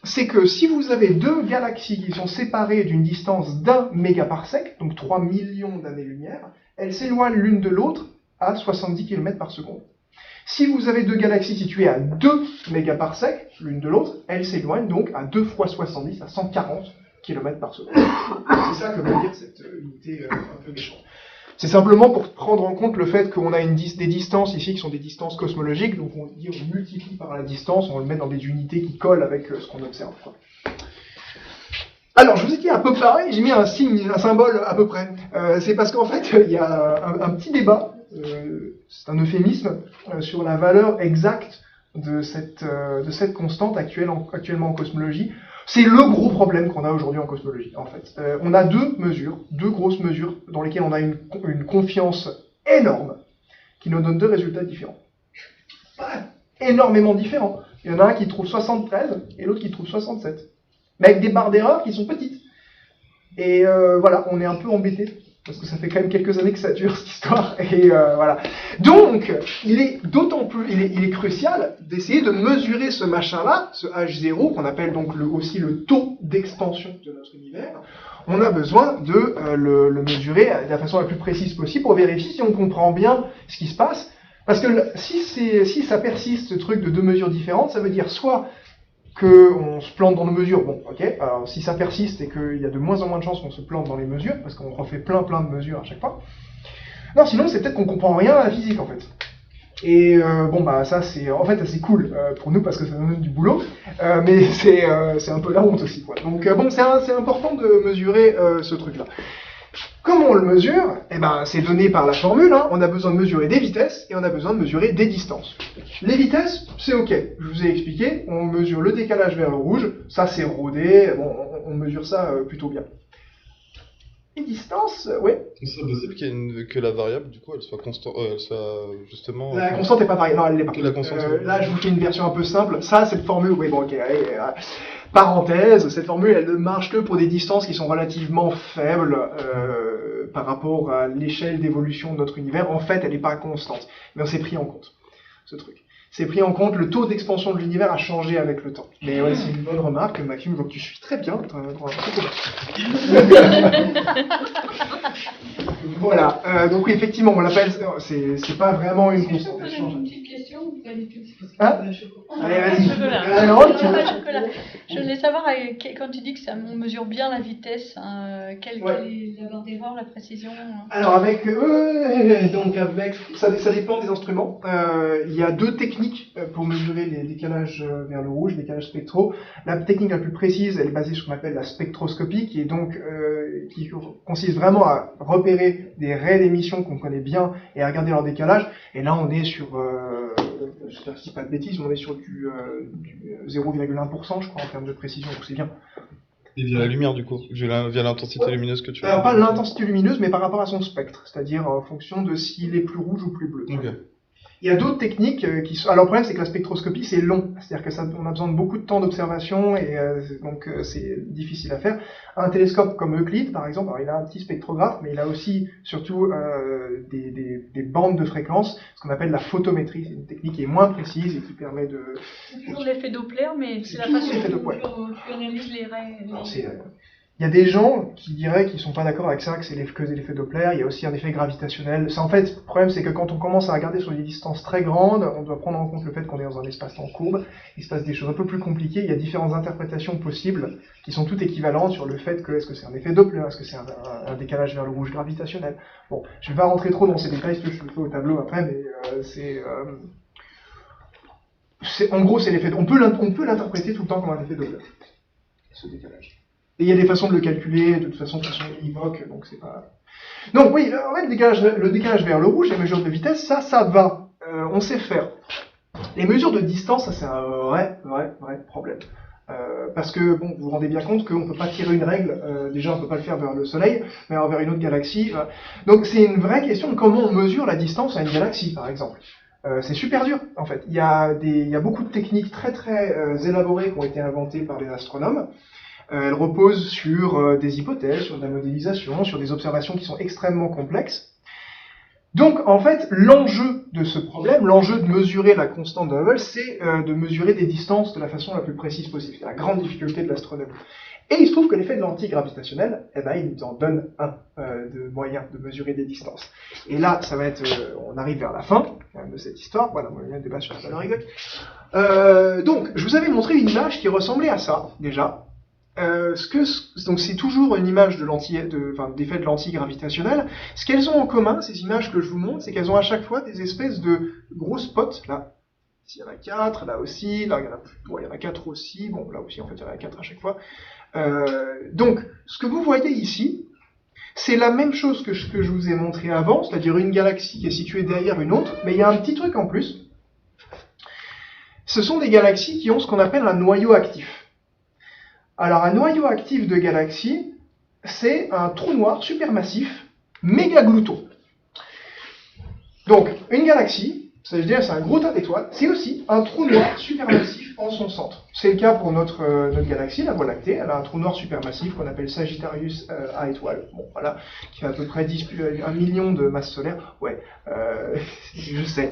c'est que si vous avez deux galaxies qui sont séparées d'une distance d'1 mégaparsec, donc 3 millions d'années-lumière, elles s'éloignent l'une de l'autre à 70 km par seconde. Si vous avez deux galaxies situées à 2 mégaparsecs, l'une de l'autre, elles s'éloignent donc à 2 fois 70, à 140 km par seconde. C'est ça que veut dire cette unité un peu méchante. C'est simplement pour prendre en compte le fait qu'on a des distances ici qui sont des distances cosmologiques, donc on multiplie par la distance, on le met dans des unités qui collent avec ce qu'on observe. Alors, je vous ai dit à peu près, j'ai mis un signe, un symbole à peu près. C'est parce qu'en fait, il y a un petit débat, c'est un euphémisme, sur la valeur exacte de cette constante actuellement en cosmologie. C'est le gros problème qu'on a aujourd'hui en cosmologie, en fait. On a deux grosses mesures, dans lesquelles on a une confiance énorme, qui nous donne deux résultats différents. Pas énormément différents. Il y en a un qui trouve 73, et l'autre qui trouve 67. Mais avec des barres d'erreur qui sont petites. Et voilà, on est un peu embêté, parce que ça fait quand même quelques années que ça dure, cette histoire, et voilà. Donc, il est d'autant plus, il est crucial d'essayer de mesurer ce machin-là, ce H0, qu'on appelle donc aussi le taux d'expansion de notre univers. On a besoin de le mesurer de la façon la plus précise possible pour vérifier si on comprend bien ce qui se passe. Parce que si ça persiste, ce truc de deux mesures différentes, ça veut dire soit qu'on se plante dans nos mesures, bon, ok, alors si ça persiste et qu'il y a de moins en moins de chances qu'on se plante dans les mesures, parce qu'on refait plein de mesures à chaque fois. Non, sinon c'est peut-être qu'on comprend rien à la physique en fait. Et bon bah ça c'est en fait assez cool pour nous parce que ça nous donne du boulot, mais c'est un peu la honte aussi quoi. Donc bon c'est important de mesurer ce truc-là. Comment on le mesure? Eh ben c'est donné par la formule, hein. On a besoin de mesurer des vitesses et on a besoin de mesurer des distances. Les vitesses, c'est ok, je vous ai expliqué, on mesure le décalage vers le rouge, ça c'est rodé, bon, on mesure ça plutôt bien. Les distances, ouais. Ce serait possible que la variable, du coup, elle soit constante, soit justement... La constante n'est pas variable, non elle l'est pas. Que la constante, là je vous fais une version un peu simple, ça cette formule, oui bon ok, allez, parenthèse, cette formule elle ne marche que pour des distances qui sont relativement faibles par rapport à l'échelle d'évolution de notre univers, en fait elle n'est pas constante, mais on s'est pris en compte, ce truc. C'est pris en compte, le taux d'expansion de l'univers a changé avec le temps. Mais ouais, c'est une bonne remarque, Maxime, je vois que tu suis très bien. Voilà, donc oui, effectivement, on l'appelle, c'est pas vraiment une constante. Est-ce que vous avez une petite question ou pas du tout? Hein? Allez, vas-y. Je voulais savoir, quand tu dis que ça on mesure bien la vitesse, quel est l'abordement, la précision? Alors avec ça dépend des instruments. Il y a deux techniques pour mesurer les décalages vers le rouge, les décalages spectraux. La technique la plus précise, elle est basée sur ce qu'on appelle la spectroscopie, qui est donc qui consiste vraiment à repérer des raies d'émission qu'on connaît bien et à regarder leur décalage. Et là, on est sur j'espère que je dis pas de bêtises, on est sur du 0,1%, je crois, en termes de précision, donc c'est bien. Et via la lumière, du coup, via l'intensité lumineuse que tu as. Pas l'intensité lumineuse, mais par rapport à son spectre, c'est-à-dire en fonction de s'il est plus rouge ou plus bleu. Okay. Il y a d'autres techniques qui sont... Alors le problème, c'est que la spectroscopie, c'est long, c'est-à-dire que on a besoin de beaucoup de temps d'observation, et donc c'est difficile à faire. Un télescope comme Euclide, par exemple, alors il a un petit spectrographe, mais il a aussi, surtout, des bandes de fréquences, ce qu'on appelle la photométrie. C'est une technique qui est moins précise et qui permet de... C'est toujours l'effet Doppler, mais c'est la toujours façon l'effet dont Doppler. tu analyses les raies. Il y a des gens qui diraient qu'ils sont pas d'accord avec ça, que c'est l'effet Doppler. Il y a aussi un effet gravitationnel. Ça, en fait, le problème, c'est que quand on commence à regarder sur des distances très grandes, on doit prendre en compte le fait qu'on est dans un espace-temps courbe. Il se passe des choses un peu plus compliquées. Il y a différentes interprétations possibles qui sont toutes équivalentes sur le fait que est-ce que c'est un effet Doppler, est-ce que c'est un décalage vers le rouge gravitationnel. Bon, je vais pas rentrer trop dans ces détails, je le fais au tableau après, mais en gros, c'est l'effet. On peut l'interpréter tout le temps comme un effet Doppler, ce décalage. Et il y a des façons de le calculer, de toute façon, univoque, donc c'est pas... Donc oui, en fait, le décalage vers le rouge, les mesures de vitesse, ça va. On sait faire. Les mesures de distance, ça c'est un vrai problème. Parce que, bon, vous vous rendez bien compte qu'on ne peut pas tirer une règle, déjà on ne peut pas le faire vers le Soleil, mais vers une autre galaxie. Donc c'est une vraie question de comment on mesure la distance à une galaxie, par exemple. C'est super dur, en fait. Il y a beaucoup de techniques très élaborées qui ont été inventées par les astronomes. Elle repose sur des hypothèses, sur de la modélisation, sur des observations qui sont extrêmement complexes. Donc, en fait, l'enjeu de ce problème, l'enjeu de mesurer la constante de Hubble, c'est de mesurer des distances de la façon la plus précise possible. C'est la grande difficulté de l'astronomie. Et il se trouve que l'effet de lentille gravitationnelle, il nous en donne un de moyen de mesurer des distances. Et là, ça va être, on arrive vers la fin de cette histoire. Voilà, on vient de débattre sur la valeur exacte. Donc, je vous avais montré une image qui ressemblait à ça, déjà. Donc c'est toujours une image d'effet de lentille gravitationnelle. Ce qu'elles ont en commun, ces images que je vous montre, c'est qu'elles ont à chaque fois des espèces de gros spots, là. Ici, il y en a 4, là aussi, là, il y en a 4 aussi, bon, là aussi, en fait, il y en a 4 à chaque fois. Donc, ce que vous voyez ici, c'est la même chose que ce que je vous ai montré avant, c'est-à-dire une galaxie qui est située derrière une autre, mais il y a un petit truc en plus. Ce sont des galaxies qui ont ce qu'on appelle un noyau actif. Alors, un noyau actif de galaxie, c'est un trou noir supermassif, méga glouton. Donc, une galaxie, c'est-à-dire c'est un gros tas d'étoiles, c'est aussi un trou noir supermassif en son centre. C'est le cas pour notre galaxie, la Voie lactée. Elle a un trou noir supermassif qu'on appelle Sagittarius A étoile. Bon, voilà, qui fait à peu près 1 million de masses solaires. Ouais, je sais.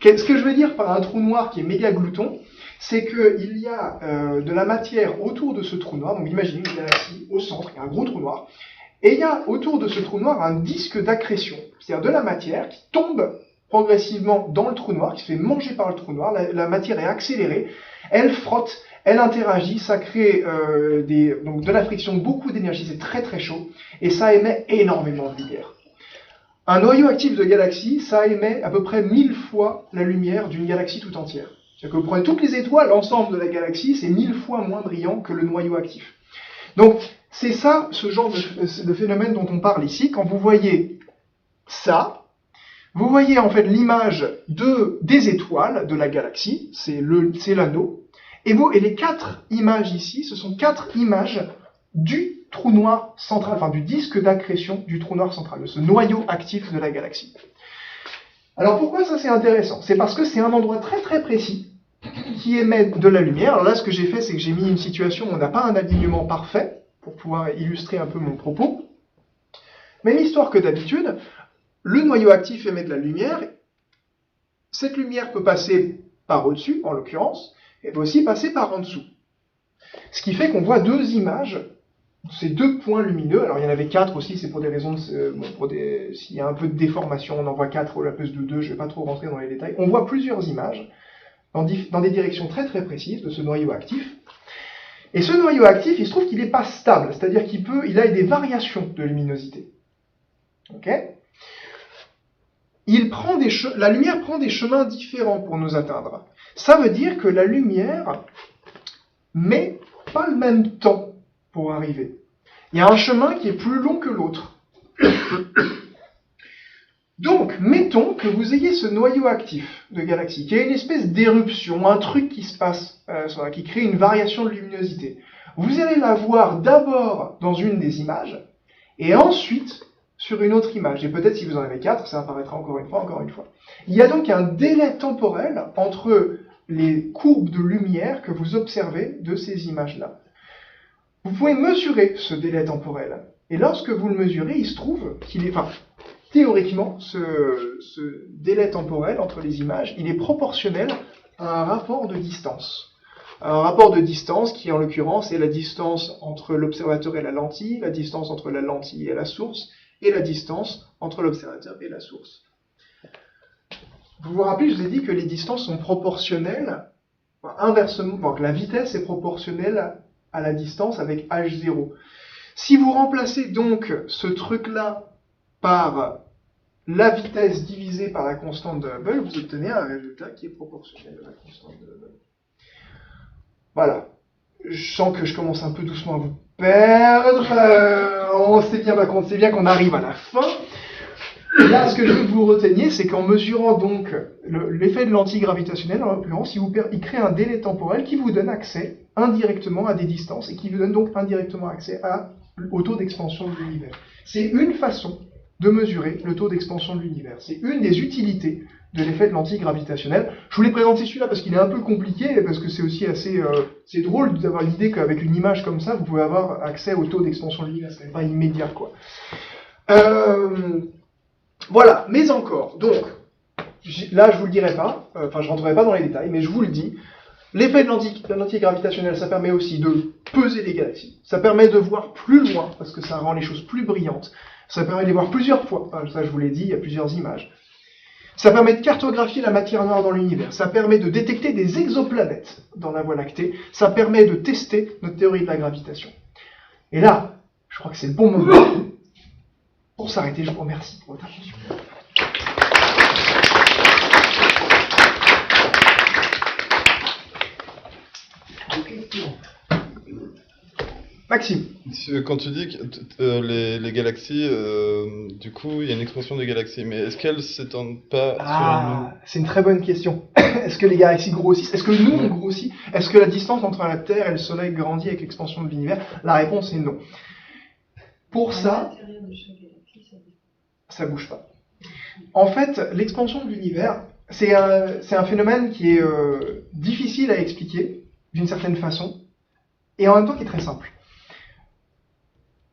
Ce que je veux dire par un trou noir qui est méga glouton, c'est qu'il y a de la matière autour de ce trou noir. Donc imaginez une galaxie au centre, il y a un gros trou noir, et il y a autour de ce trou noir un disque d'accrétion, c'est-à-dire de la matière qui tombe progressivement dans le trou noir, qui se fait manger par le trou noir. La matière est accélérée, elle frotte, elle interagit, ça crée donc de la friction, beaucoup d'énergie, c'est très très chaud, et ça émet énormément de lumière. Un noyau actif de galaxie, ça émet à peu près 1000 fois la lumière d'une galaxie tout entière. C'est-à-dire que vous prenez toutes les étoiles, l'ensemble de la galaxie, c'est 1000 fois moins brillant que le noyau actif. Donc, c'est ça, ce genre de phénomène dont on parle ici. Quand vous voyez ça, vous voyez en fait l'image des étoiles de la galaxie, c'est l'anneau, et les 4 images ici, ce sont 4 images du trou noir central, enfin du disque d'accrétion du trou noir central, de ce noyau actif de la galaxie. Alors pourquoi ça c'est intéressant? C'est parce que c'est un endroit très très précis qui émet de la lumière. Alors là, ce que j'ai fait, c'est que j'ai mis une situation où on n'a pas un alignement parfait, pour pouvoir illustrer un peu mon propos. Même histoire que d'habitude, le noyau actif émet de la lumière. Cette lumière peut passer par au-dessus, en l'occurrence, et peut aussi passer par en dessous. Ce qui fait qu'on voit 2 images, ces 2 points lumineux. Alors il y en avait 4 aussi, c'est pour des raisons s'il y a un peu de déformation, on en voit 4 à la place de 2, je ne vais pas trop rentrer dans les détails. On voit plusieurs images dans des directions très très précises de ce noyau actif. Et ce noyau actif, il se trouve qu'il n'est pas stable, c'est-à-dire qu'il a des variations de luminosité. Ok ? La lumière prend des chemins différents pour nous atteindre. Ça veut dire que la lumière met pas le même temps pour arriver. Il y a un chemin qui est plus long que l'autre. Donc, mettons que vous ayez ce noyau actif de galaxie, qui a une espèce d'éruption, un truc qui se passe, qui crée une variation de luminosité. Vous allez la voir d'abord dans une des images, et ensuite sur une autre image. Et peut-être si vous en avez 4, ça apparaîtra encore une fois. Il y a donc un délai temporel entre les courbes de lumière que vous observez de ces images-là. Vous pouvez mesurer ce délai temporel. Et lorsque vous le mesurez, il se trouve qu'il est... Théoriquement, ce délai temporel entre les images, il est proportionnel à un rapport de distance. Un rapport de distance qui, en l'occurrence, est la distance entre l'observateur et la lentille, la distance entre la lentille et la source, et la distance entre l'observateur et la source. Vous vous rappelez, je vous ai dit que les distances sont proportionnelles, inversement, que la vitesse est proportionnelle à la distance avec h0. Si vous remplacez donc ce truc-là par la vitesse divisée par la constante de Hubble, vous obtenez un résultat qui est proportionnel à la constante de Hubble. Voilà. Je sens que je commence un peu doucement à vous perdre. On sait bien qu'on arrive à la fin. Là, ce que je veux que vous reteniez, c'est qu'en mesurant donc l'effet de lentille gravitationnelle, en l'occurrence, il crée un délai temporel qui vous donne accès indirectement à des distances et qui vous donne donc indirectement accès au taux d'expansion de l'univers. C'est une façon de mesurer le taux d'expansion de l'univers. C'est une des utilités de l'effet de lentille gravitationnelle. Je voulais présenter celui-là parce qu'il est un peu compliqué, parce que c'est aussi assez... c'est drôle d'avoir l'idée qu'avec une image comme ça, vous pouvez avoir accès au taux d'expansion de l'univers. C'est pas immédiat, quoi. Voilà, mais encore. Donc, là, je vous le dirai pas, je rentrerai pas dans les détails, mais je vous le dis, l'effet de lentille gravitationnelle, ça permet aussi de peser les galaxies. Ça permet de voir plus loin, parce que ça rend les choses plus brillantes. Ça permet de les voir plusieurs fois. Ça, je vous l'ai dit, il y a plusieurs images. Ça permet de cartographier la matière noire dans l'univers. Ça permet de détecter des exoplanètes dans la Voie lactée. Ça permet de tester notre théorie de la gravitation. Et là, je crois que c'est le bon moment pour s'arrêter. Je vous remercie pour votre attention. Maxime. Quand tu dis que les galaxies, du coup, il y a une expansion des galaxies, mais est-ce qu'elles ne s'étendent pas sur nous ? C'est une très bonne question. Est-ce que les galaxies grossissent ? Est-ce que nous, on grossit ? Est-ce que la distance entre la Terre et le Soleil grandit avec l'expansion de l'univers ? La réponse est non. Pour ça, ça bouge pas. En fait, l'expansion de l'univers, c'est un phénomène qui est difficile à expliquer, d'une certaine façon, et en même temps qui est très simple.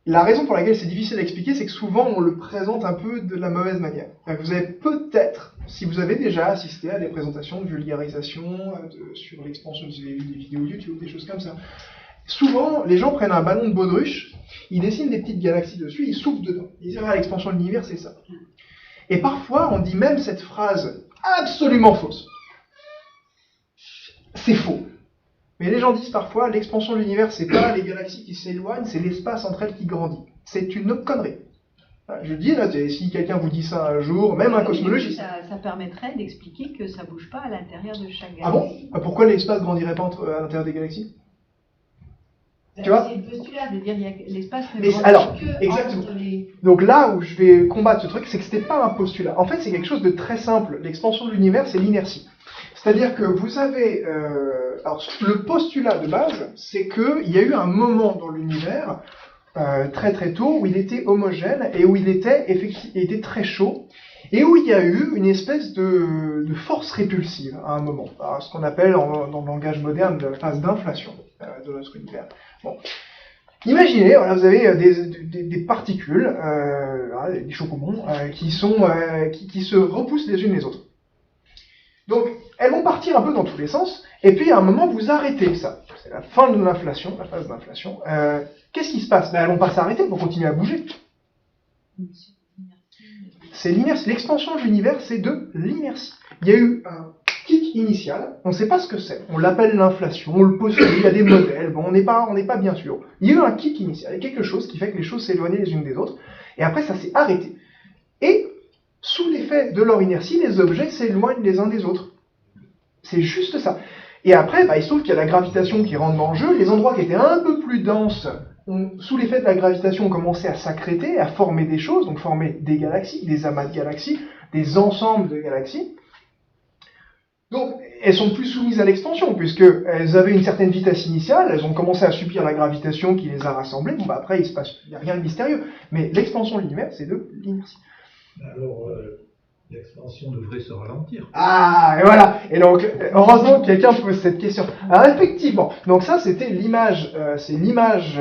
La raison pour laquelle c'est difficile à expliquer, c'est que souvent on le présente un peu de la mauvaise manière. Vous avez peut-être, si vous avez déjà assisté à des présentations de vulgarisation sur l'expansion, vous avez vu des vidéos YouTube, des choses comme ça, souvent les gens prennent un ballon de baudruche, ils dessinent des petites galaxies dessus, ils soufflent dedans. Ils disent ah, l'expansion de l'univers c'est ça. Et parfois on dit même cette phrase absolument fausse. C'est faux. Mais les gens disent parfois, l'expansion de l'univers, c'est pas les galaxies qui s'éloignent, c'est l'espace entre elles qui grandit. C'est une connerie. Je dis, là, si quelqu'un vous dit ça un jour, même un cosmologiste. Ça permettrait d'expliquer que ça bouge pas à l'intérieur de chaque Ah bon? galaxie. Pourquoi l'espace grandirait pas à l'intérieur des galaxies? Tu vois? C'est le postulat de dire que l'espace ne Mais grandit alors, que exactement. entre les... Donc là où je vais combattre ce truc, c'est que c'était pas un postulat. En fait, c'est quelque chose de très simple. L'expansion de l'univers, c'est l'inertie. C'est-à-dire que vous avez... alors, le postulat de base, c'est qu'il y a eu un moment dans l'univers, très très tôt, où il était homogène et où il était très chaud, et où il y a eu une espèce de force répulsive à un moment. Alors, ce qu'on appelle dans le langage moderne la phase d'inflation de notre univers. Bon. Imaginez, voilà, vous avez des particules, voilà, des chocobons, qui se repoussent les unes les autres. Donc, elles vont partir un peu dans tous les sens, et puis à un moment, vous arrêtez ça. C'est la fin de l'inflation, la phase d'inflation. Qu'est-ce qui se passe? Elles vont pas s'arrêter, elles vont continuer à bouger. C'est l'inertie. L'expansion de l'univers, c'est de l'inertie. Il y a eu un kick initial, on ne sait pas ce que c'est. On l'appelle l'inflation, on le postule, il y a des modèles, bon, on n'est pas bien sûr. Il y a eu un kick initial, il y a quelque chose qui fait que les choses s'éloignaient les unes des autres, et après ça s'est arrêté. Et, sous l'effet de leur inertie, les objets s'éloignent les uns des autres. C'est juste ça. Et après, il se trouve qu'il y a la gravitation qui rentre dans le jeu, les endroits qui étaient un peu plus denses, sous l'effet de la gravitation, ont commencé à s'accréter, à former des choses, donc former des galaxies, des amas de galaxies, des ensembles de galaxies. Donc, elles sont plus soumises à l'expansion, puisqu'elles avaient une certaine vitesse initiale, elles ont commencé à subir la gravitation qui les a rassemblées, bon après il n'y a rien de mystérieux, mais l'expansion de l'univers, c'est de l'inertie. Alors, l'expansion devrait se ralentir. Ah, et voilà. Et donc, heureusement que quelqu'un pose cette question. Alors, effectivement, donc ça, c'était l'image, c'est l'image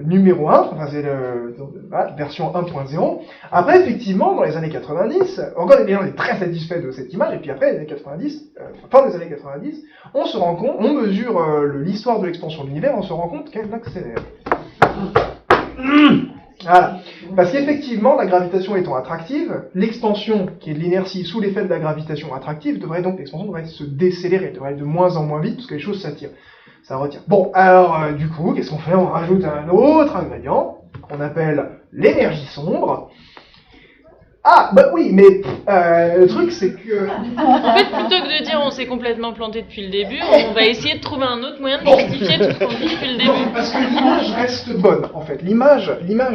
numéro 1, enfin, c'est la version 1.0. Après, effectivement, dans les années 90, encore les gens étaient très satisfaits de cette image, et puis après, les années 90, fin des années 90, on se rend compte, on mesure l'histoire de l'expansion de l'univers, on se rend compte qu'elle accélère. Voilà. Parce qu'effectivement, la gravitation étant attractive, l'expansion, qui est de l'inertie sous l'effet de la gravitation attractive, l'expansion devrait se décélérer, devrait être de moins en moins vite, parce que les choses s'attirent. Ça retire. Bon, alors, du coup, qu'est-ce qu'on fait? On rajoute un autre ingrédient, qu'on appelle l'énergie sombre. Ah, bah oui, mais le truc, c'est que... En fait, plutôt que de dire on s'est complètement planté depuis le début, on va essayer de trouver un autre moyen de justifier tout ce qu'on dit depuis le début. Non, parce que l'image reste bonne, en fait. L'image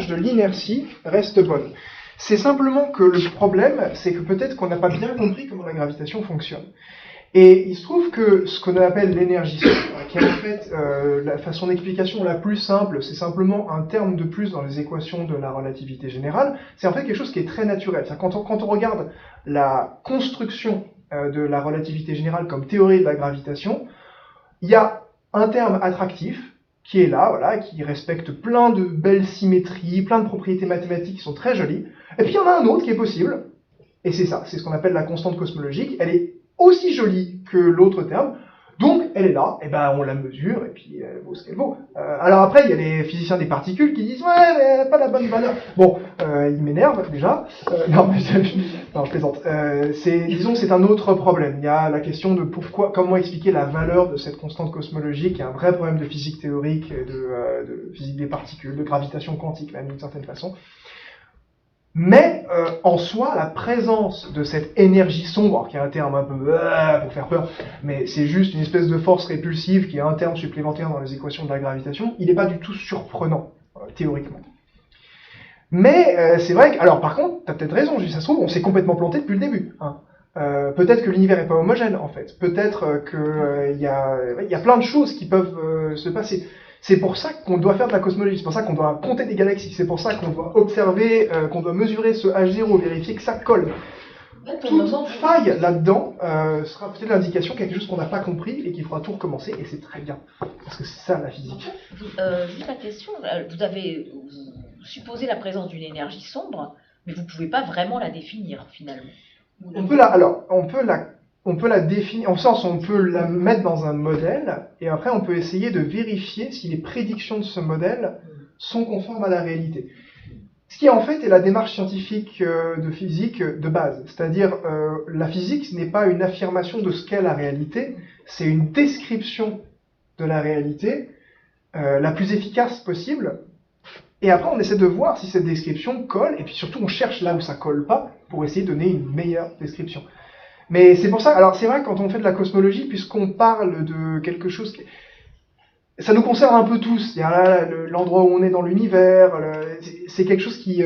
de l'inertie reste bonne. C'est simplement que le problème, c'est que peut-être qu'on n'a pas bien compris comment la gravitation fonctionne. Et il se trouve que ce qu'on appelle l'énergie sombre, qui est en fait la façon d'explication la plus simple, c'est simplement un terme de plus dans les équations de la relativité générale, c'est en fait quelque chose qui est très naturel. Quand on regarde la construction de la relativité générale comme théorie de la gravitation, il y a un terme attractif qui est là, voilà, qui respecte plein de belles symétries, plein de propriétés mathématiques qui sont très jolies, et puis il y en a un autre qui est possible, et c'est ça, c'est ce qu'on appelle la constante cosmologique, elle est aussi jolie que l'autre terme, donc elle est là, et ben on la mesure, et puis elle vaut ce qu'elle vaut. Alors après, il y a les physiciens des particules qui disent « Ouais, mais elle n'a pas la bonne valeur ». Bon, ils m'énervent déjà. Non, je plaisante. Disons que c'est un autre problème. Il y a la question de comment expliquer la valeur de cette constante cosmologique, qui est un vrai problème de physique théorique, de physique des particules, de gravitation quantique même d'une certaine façon. Mais en soi, la présence de cette énergie sombre, qui est un terme un peu pour faire peur, mais c'est juste une espèce de force répulsive qui est un terme supplémentaire dans les équations de la gravitation, il n'est pas du tout surprenant, théoriquement. Mais c'est vrai que, alors par contre, tu as peut-être raison, ça se trouve, on s'est complètement planté depuis le début. Hein. Peut-être que l'univers n'est pas homogène, en fait. Peut-être qu'il y a plein de choses qui peuvent se passer. C'est pour ça qu'on doit faire de la cosmologie, c'est pour ça qu'on doit compter des galaxies, c'est pour ça qu'on doit observer, qu'on doit mesurer ce H0, vérifier que ça colle. Toute faille là-dedans sera peut-être l'indication qu'il y a quelque chose qu'on n'a pas compris et qu'il faudra tout recommencer, et c'est très bien, parce que c'est ça la physique. Juste la question, vous avez supposé la présence d'une énergie sombre, mais vous ne pouvez pas vraiment la définir finalement. On peut la définir, en sens on peut la mettre dans un modèle, et après on peut essayer de vérifier si les prédictions de ce modèle sont conformes à la réalité. Ce qui en fait est la démarche scientifique de physique de base. C'est-à-dire, la physique ce n'est pas une affirmation de ce qu'est la réalité, c'est une description de la réalité, la plus efficace possible. Et après, on essaie de voir si cette description colle, et puis surtout, on cherche là où ça colle pas pour essayer de donner une meilleure description. Mais c'est pour ça, alors c'est vrai que quand on fait de la cosmologie, puisqu'on parle de quelque chose qui... Ça nous concerne un peu tous, il y a là l'endroit où on est dans l'univers, c'est quelque chose qui...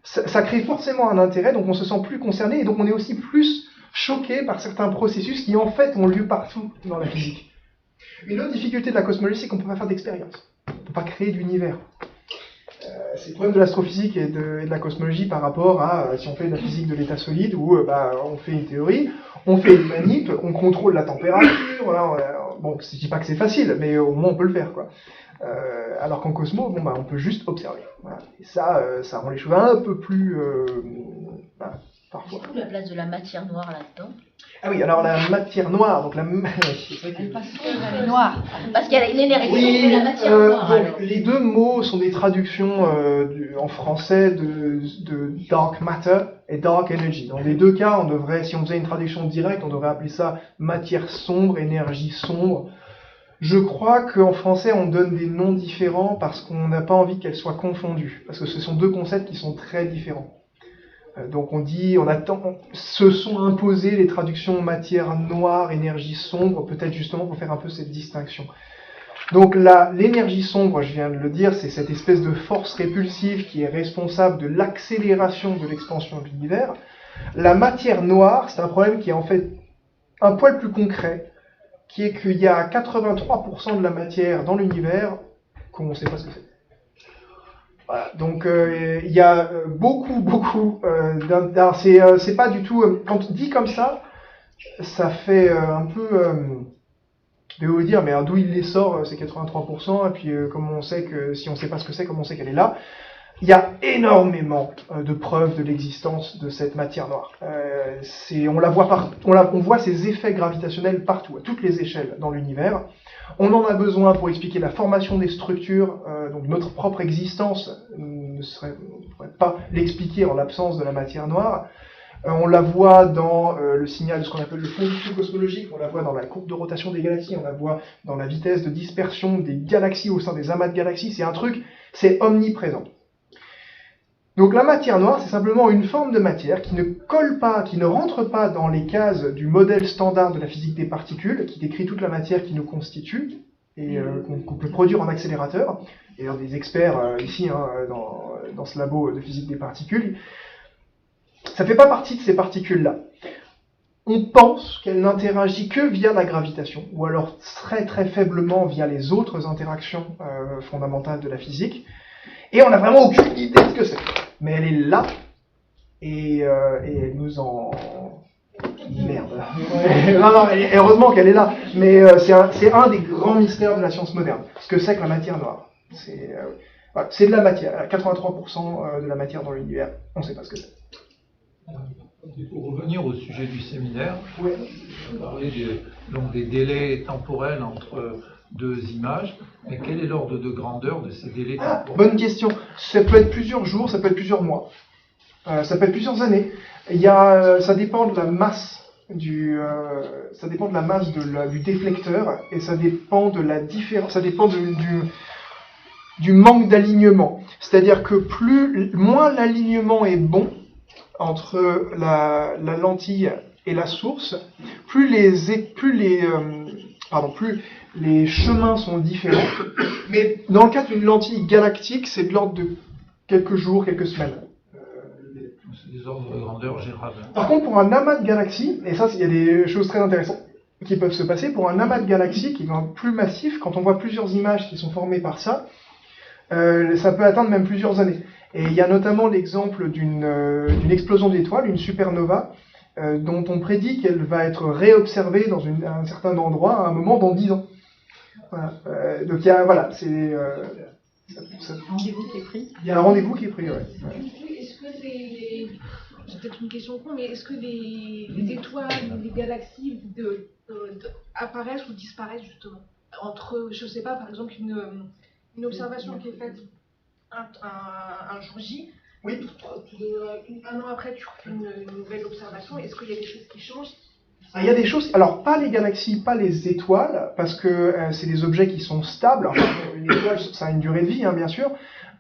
ça crée forcément un intérêt, donc on se sent plus concerné, et donc on est aussi plus choqué par certains processus qui en fait ont lieu partout dans la physique. Une autre difficulté de la cosmologie, c'est qu'on ne peut pas faire d'expérience, on ne peut pas créer d'univers. C'est le problème de l'astrophysique et de la cosmologie par rapport à si on fait de la physique de l'état solide où on fait une théorie, on fait une manip, on contrôle la température, voilà, bon, je dis pas que c'est facile, mais au moins on peut le faire, quoi. Alors qu'en cosmo, on peut juste observer. Voilà. Et ça rend les choses un peu plus... parfois. C'est où la place de la matière noire là-dedans? Ah oui, alors la matière noire, donc la... Elle est noire. Parce qu'il y a l'énergie Oui, de la matière noire. donc, Alors. les deux mots sont des traductions en français de dark matter et dark energy. Dans les deux cas, on devrait, si on faisait une traduction directe, on devrait appeler ça matière sombre, énergie sombre. Je crois qu'en français, on donne des noms différents parce qu'on n'a pas envie qu'elles soient confondues, parce que ce sont deux concepts qui sont très différents. Donc se sont imposées les traductions matière noire, énergie sombre, peut-être justement pour faire un peu cette distinction. Donc l'énergie sombre, je viens de le dire, c'est cette espèce de force répulsive qui est responsable de l'accélération de l'expansion de l'univers. La matière noire, c'est un problème qui est en fait un poil plus concret, qui est qu'il y a 83% de la matière dans l'univers qu'on ne sait pas ce que c'est. Voilà, donc il y a beaucoup c'est pas du tout quand on dit comme ça fait un peu je vais vous dire mais d'où il les sort ces 83% et puis comment on sait que si on sait pas ce que c'est, comment on sait qu'elle est là. Il y a énormément de preuves de l'existence de cette matière noire. On la voit on voit ses effets gravitationnels partout, à toutes les échelles dans l'univers. On en a besoin pour expliquer la formation des structures, donc notre propre existence ne pourrait pas l'expliquer en l'absence de la matière noire. On la voit dans le signal de ce qu'on appelle le fond du flux cosmologique, on la voit dans la courbe de rotation des galaxies, on la voit dans la vitesse de dispersion des galaxies au sein des amas de galaxies, c'est omniprésent. Donc la matière noire, c'est simplement une forme de matière qui ne colle pas, qui ne rentre pas dans les cases du modèle standard de la physique des particules, qui décrit toute la matière qui nous constitue et qu'on peut produire en accélérateur. Et d'ailleurs des experts ici dans ce labo de physique des particules, ça ne fait pas partie de ces particules-là. On pense qu'elle n'interagit que via la gravitation, ou alors très très faiblement via les autres interactions fondamentales de la physique. Et on n'a vraiment aucune idée de ce que c'est. Mais elle est là, et elle nous en... Merde. Non, heureusement qu'elle est là. Mais c'est un des grands mystères de la science moderne. Ce que c'est que la matière noire. C'est de la matière. 83% de la matière dans l'univers, on ne sait pas ce que c'est. Pour revenir au sujet du séminaire, vous parlez des délais temporels entre deux images, mais quel est l'ordre de grandeur de ces délais temporels? Bonne question. Ça peut être plusieurs jours, ça peut être plusieurs mois, ça peut être plusieurs années. Ça dépend de la masse du déflecteur et ça dépend de la différence, ça dépend du manque d'alignement. C'est-à-dire que moins l'alignement est bon entre la lentille et la source, plus les chemins sont différents. Mais dans le cas d'une lentille galactique, c'est de l'ordre de quelques jours, quelques semaines. C'est des ordres de grandeur générables. Par contre, pour un amas de galaxies, et ça, il y a des choses très intéressantes qui peuvent se passer, pour un amas de galaxies qui est plus massif, quand on voit plusieurs images qui sont formées par ça, ça peut atteindre même plusieurs années. Et il y a notamment l'exemple d'une explosion d'étoiles, une supernova, dont on prédit qu'elle va être réobservée dans un certain endroit à un moment dans 10 ans. Voilà. Donc il y a, voilà, c'est... Rendez-vous qui est pris. Il y a un rendez-vous qui est pris, ouais. Est-ce que c'est peut-être une question con, mais est-ce que les étoiles, les galaxies apparaissent ou disparaissent justement entre, je sais pas, par exemple une observation qui est faite un jour J, un an après tu refais une nouvelle observation, est-ce qu'il y a des choses qui changent? Il y a des choses, alors pas les galaxies, pas les étoiles, parce que c'est des objets qui sont stables. Enfin, une étoile, ça a une durée de vie, hein, bien sûr,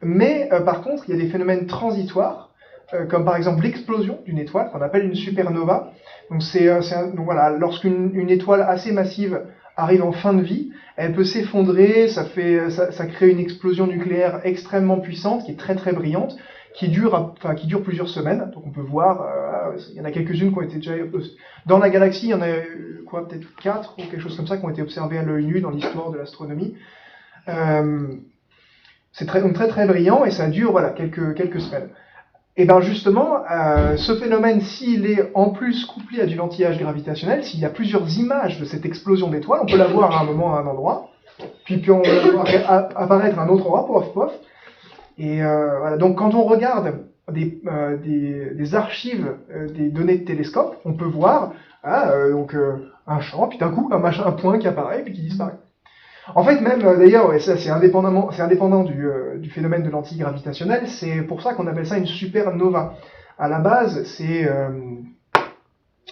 mais par contre, il y a des phénomènes transitoires, comme par exemple l'explosion d'une étoile, qu'on appelle une supernova. Donc donc voilà, lorsqu'une étoile assez massive arrive en fin de vie, elle peut s'effondrer, ça crée une explosion nucléaire extrêmement puissante, qui est très très brillante, qui dure plusieurs semaines. Donc on peut voir, il y en a quelques-unes qui ont été déjà dans la galaxie, il y en a peut-être 4 ou quelque chose comme ça qui ont été observées à l'œil nu dans l'histoire de l'astronomie. C'est donc très très brillant et ça dure quelques semaines. Et bien justement, ce phénomène, s'il est en plus couplé à du lentillage gravitationnel, s'il y a plusieurs images de cette explosion d'étoiles, on peut la voir à un moment à un endroit, puis on va la voir apparaître à un autre endroit, pof pof. Et voilà. Donc quand on regarde des archives des données de télescope, on peut voir un champ, puis d'un coup un point qui apparaît puis qui disparaît. En fait, même d'ailleurs, et ça c'est indépendant du phénomène de lentille gravitationnelle, c'est pour ça qu'on appelle ça une supernova. À la base, c'est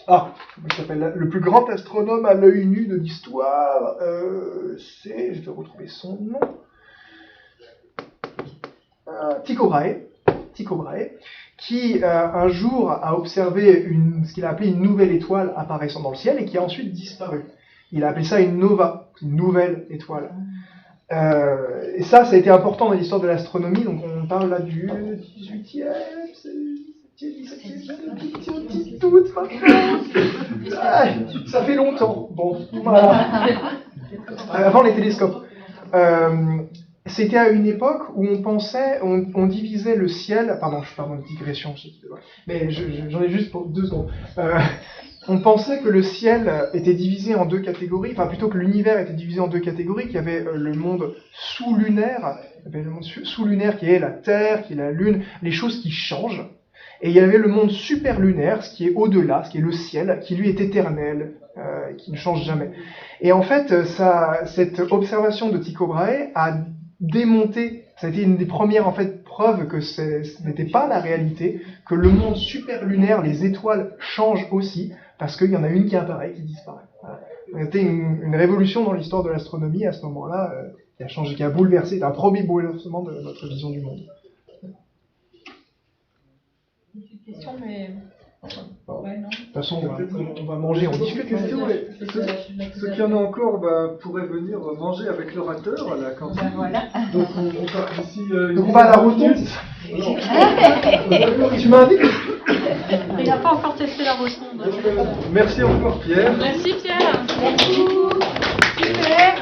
comment il s'appelle, le plus grand astronome à l'œil nu de l'histoire, je vais retrouver son nom. Tycho Brahe, qui un jour a observé ce qu'il a appelé une nouvelle étoile apparaissant dans le ciel et qui a ensuite disparu. Il a appelé ça une nova, une nouvelle étoile. Et ça a été important dans l'histoire de l'astronomie, donc on parle là du 18e, 17e, tout, ça fait longtemps. Bon, voilà. Avant les télescopes. C'était à une époque où on divisait le ciel, pardon, je parle de digression, mais j'en ai juste pour 2 secondes. On pensait que le ciel était divisé en 2 catégories, enfin plutôt que l'univers était divisé en 2 catégories, qu'il y avait le monde sous-lunaire, qui est la Terre, qui est la Lune, les choses qui changent, et il y avait le monde superlunaire, ce qui est au-delà, ce qui est le ciel, qui lui est éternel, qui ne change jamais. Et en fait, cette observation de Tycho Brahe a démonté, ça a été une des premières preuves que ce n'était pas la réalité, que le monde superlunaire, les étoiles changent aussi, parce qu'il y en a une qui apparaît, qui disparaît. Voilà. C'était une révolution dans l'histoire de l'astronomie à ce moment-là, qui a bouleversé, un premier bouleversement de notre vision du monde. Une question, mais... Ouais, non. De toute façon, on va manger, on discute. Ceux qui en ont encore pourraient venir manger avec l'orateur à la cantine. Voilà. Donc on part d'ici. Donc on va à la rotonde. Tu m'as dit. Il n'a pas encore testé la rotonde. Merci encore Pierre. Merci Pierre. Merci beaucoup. Super.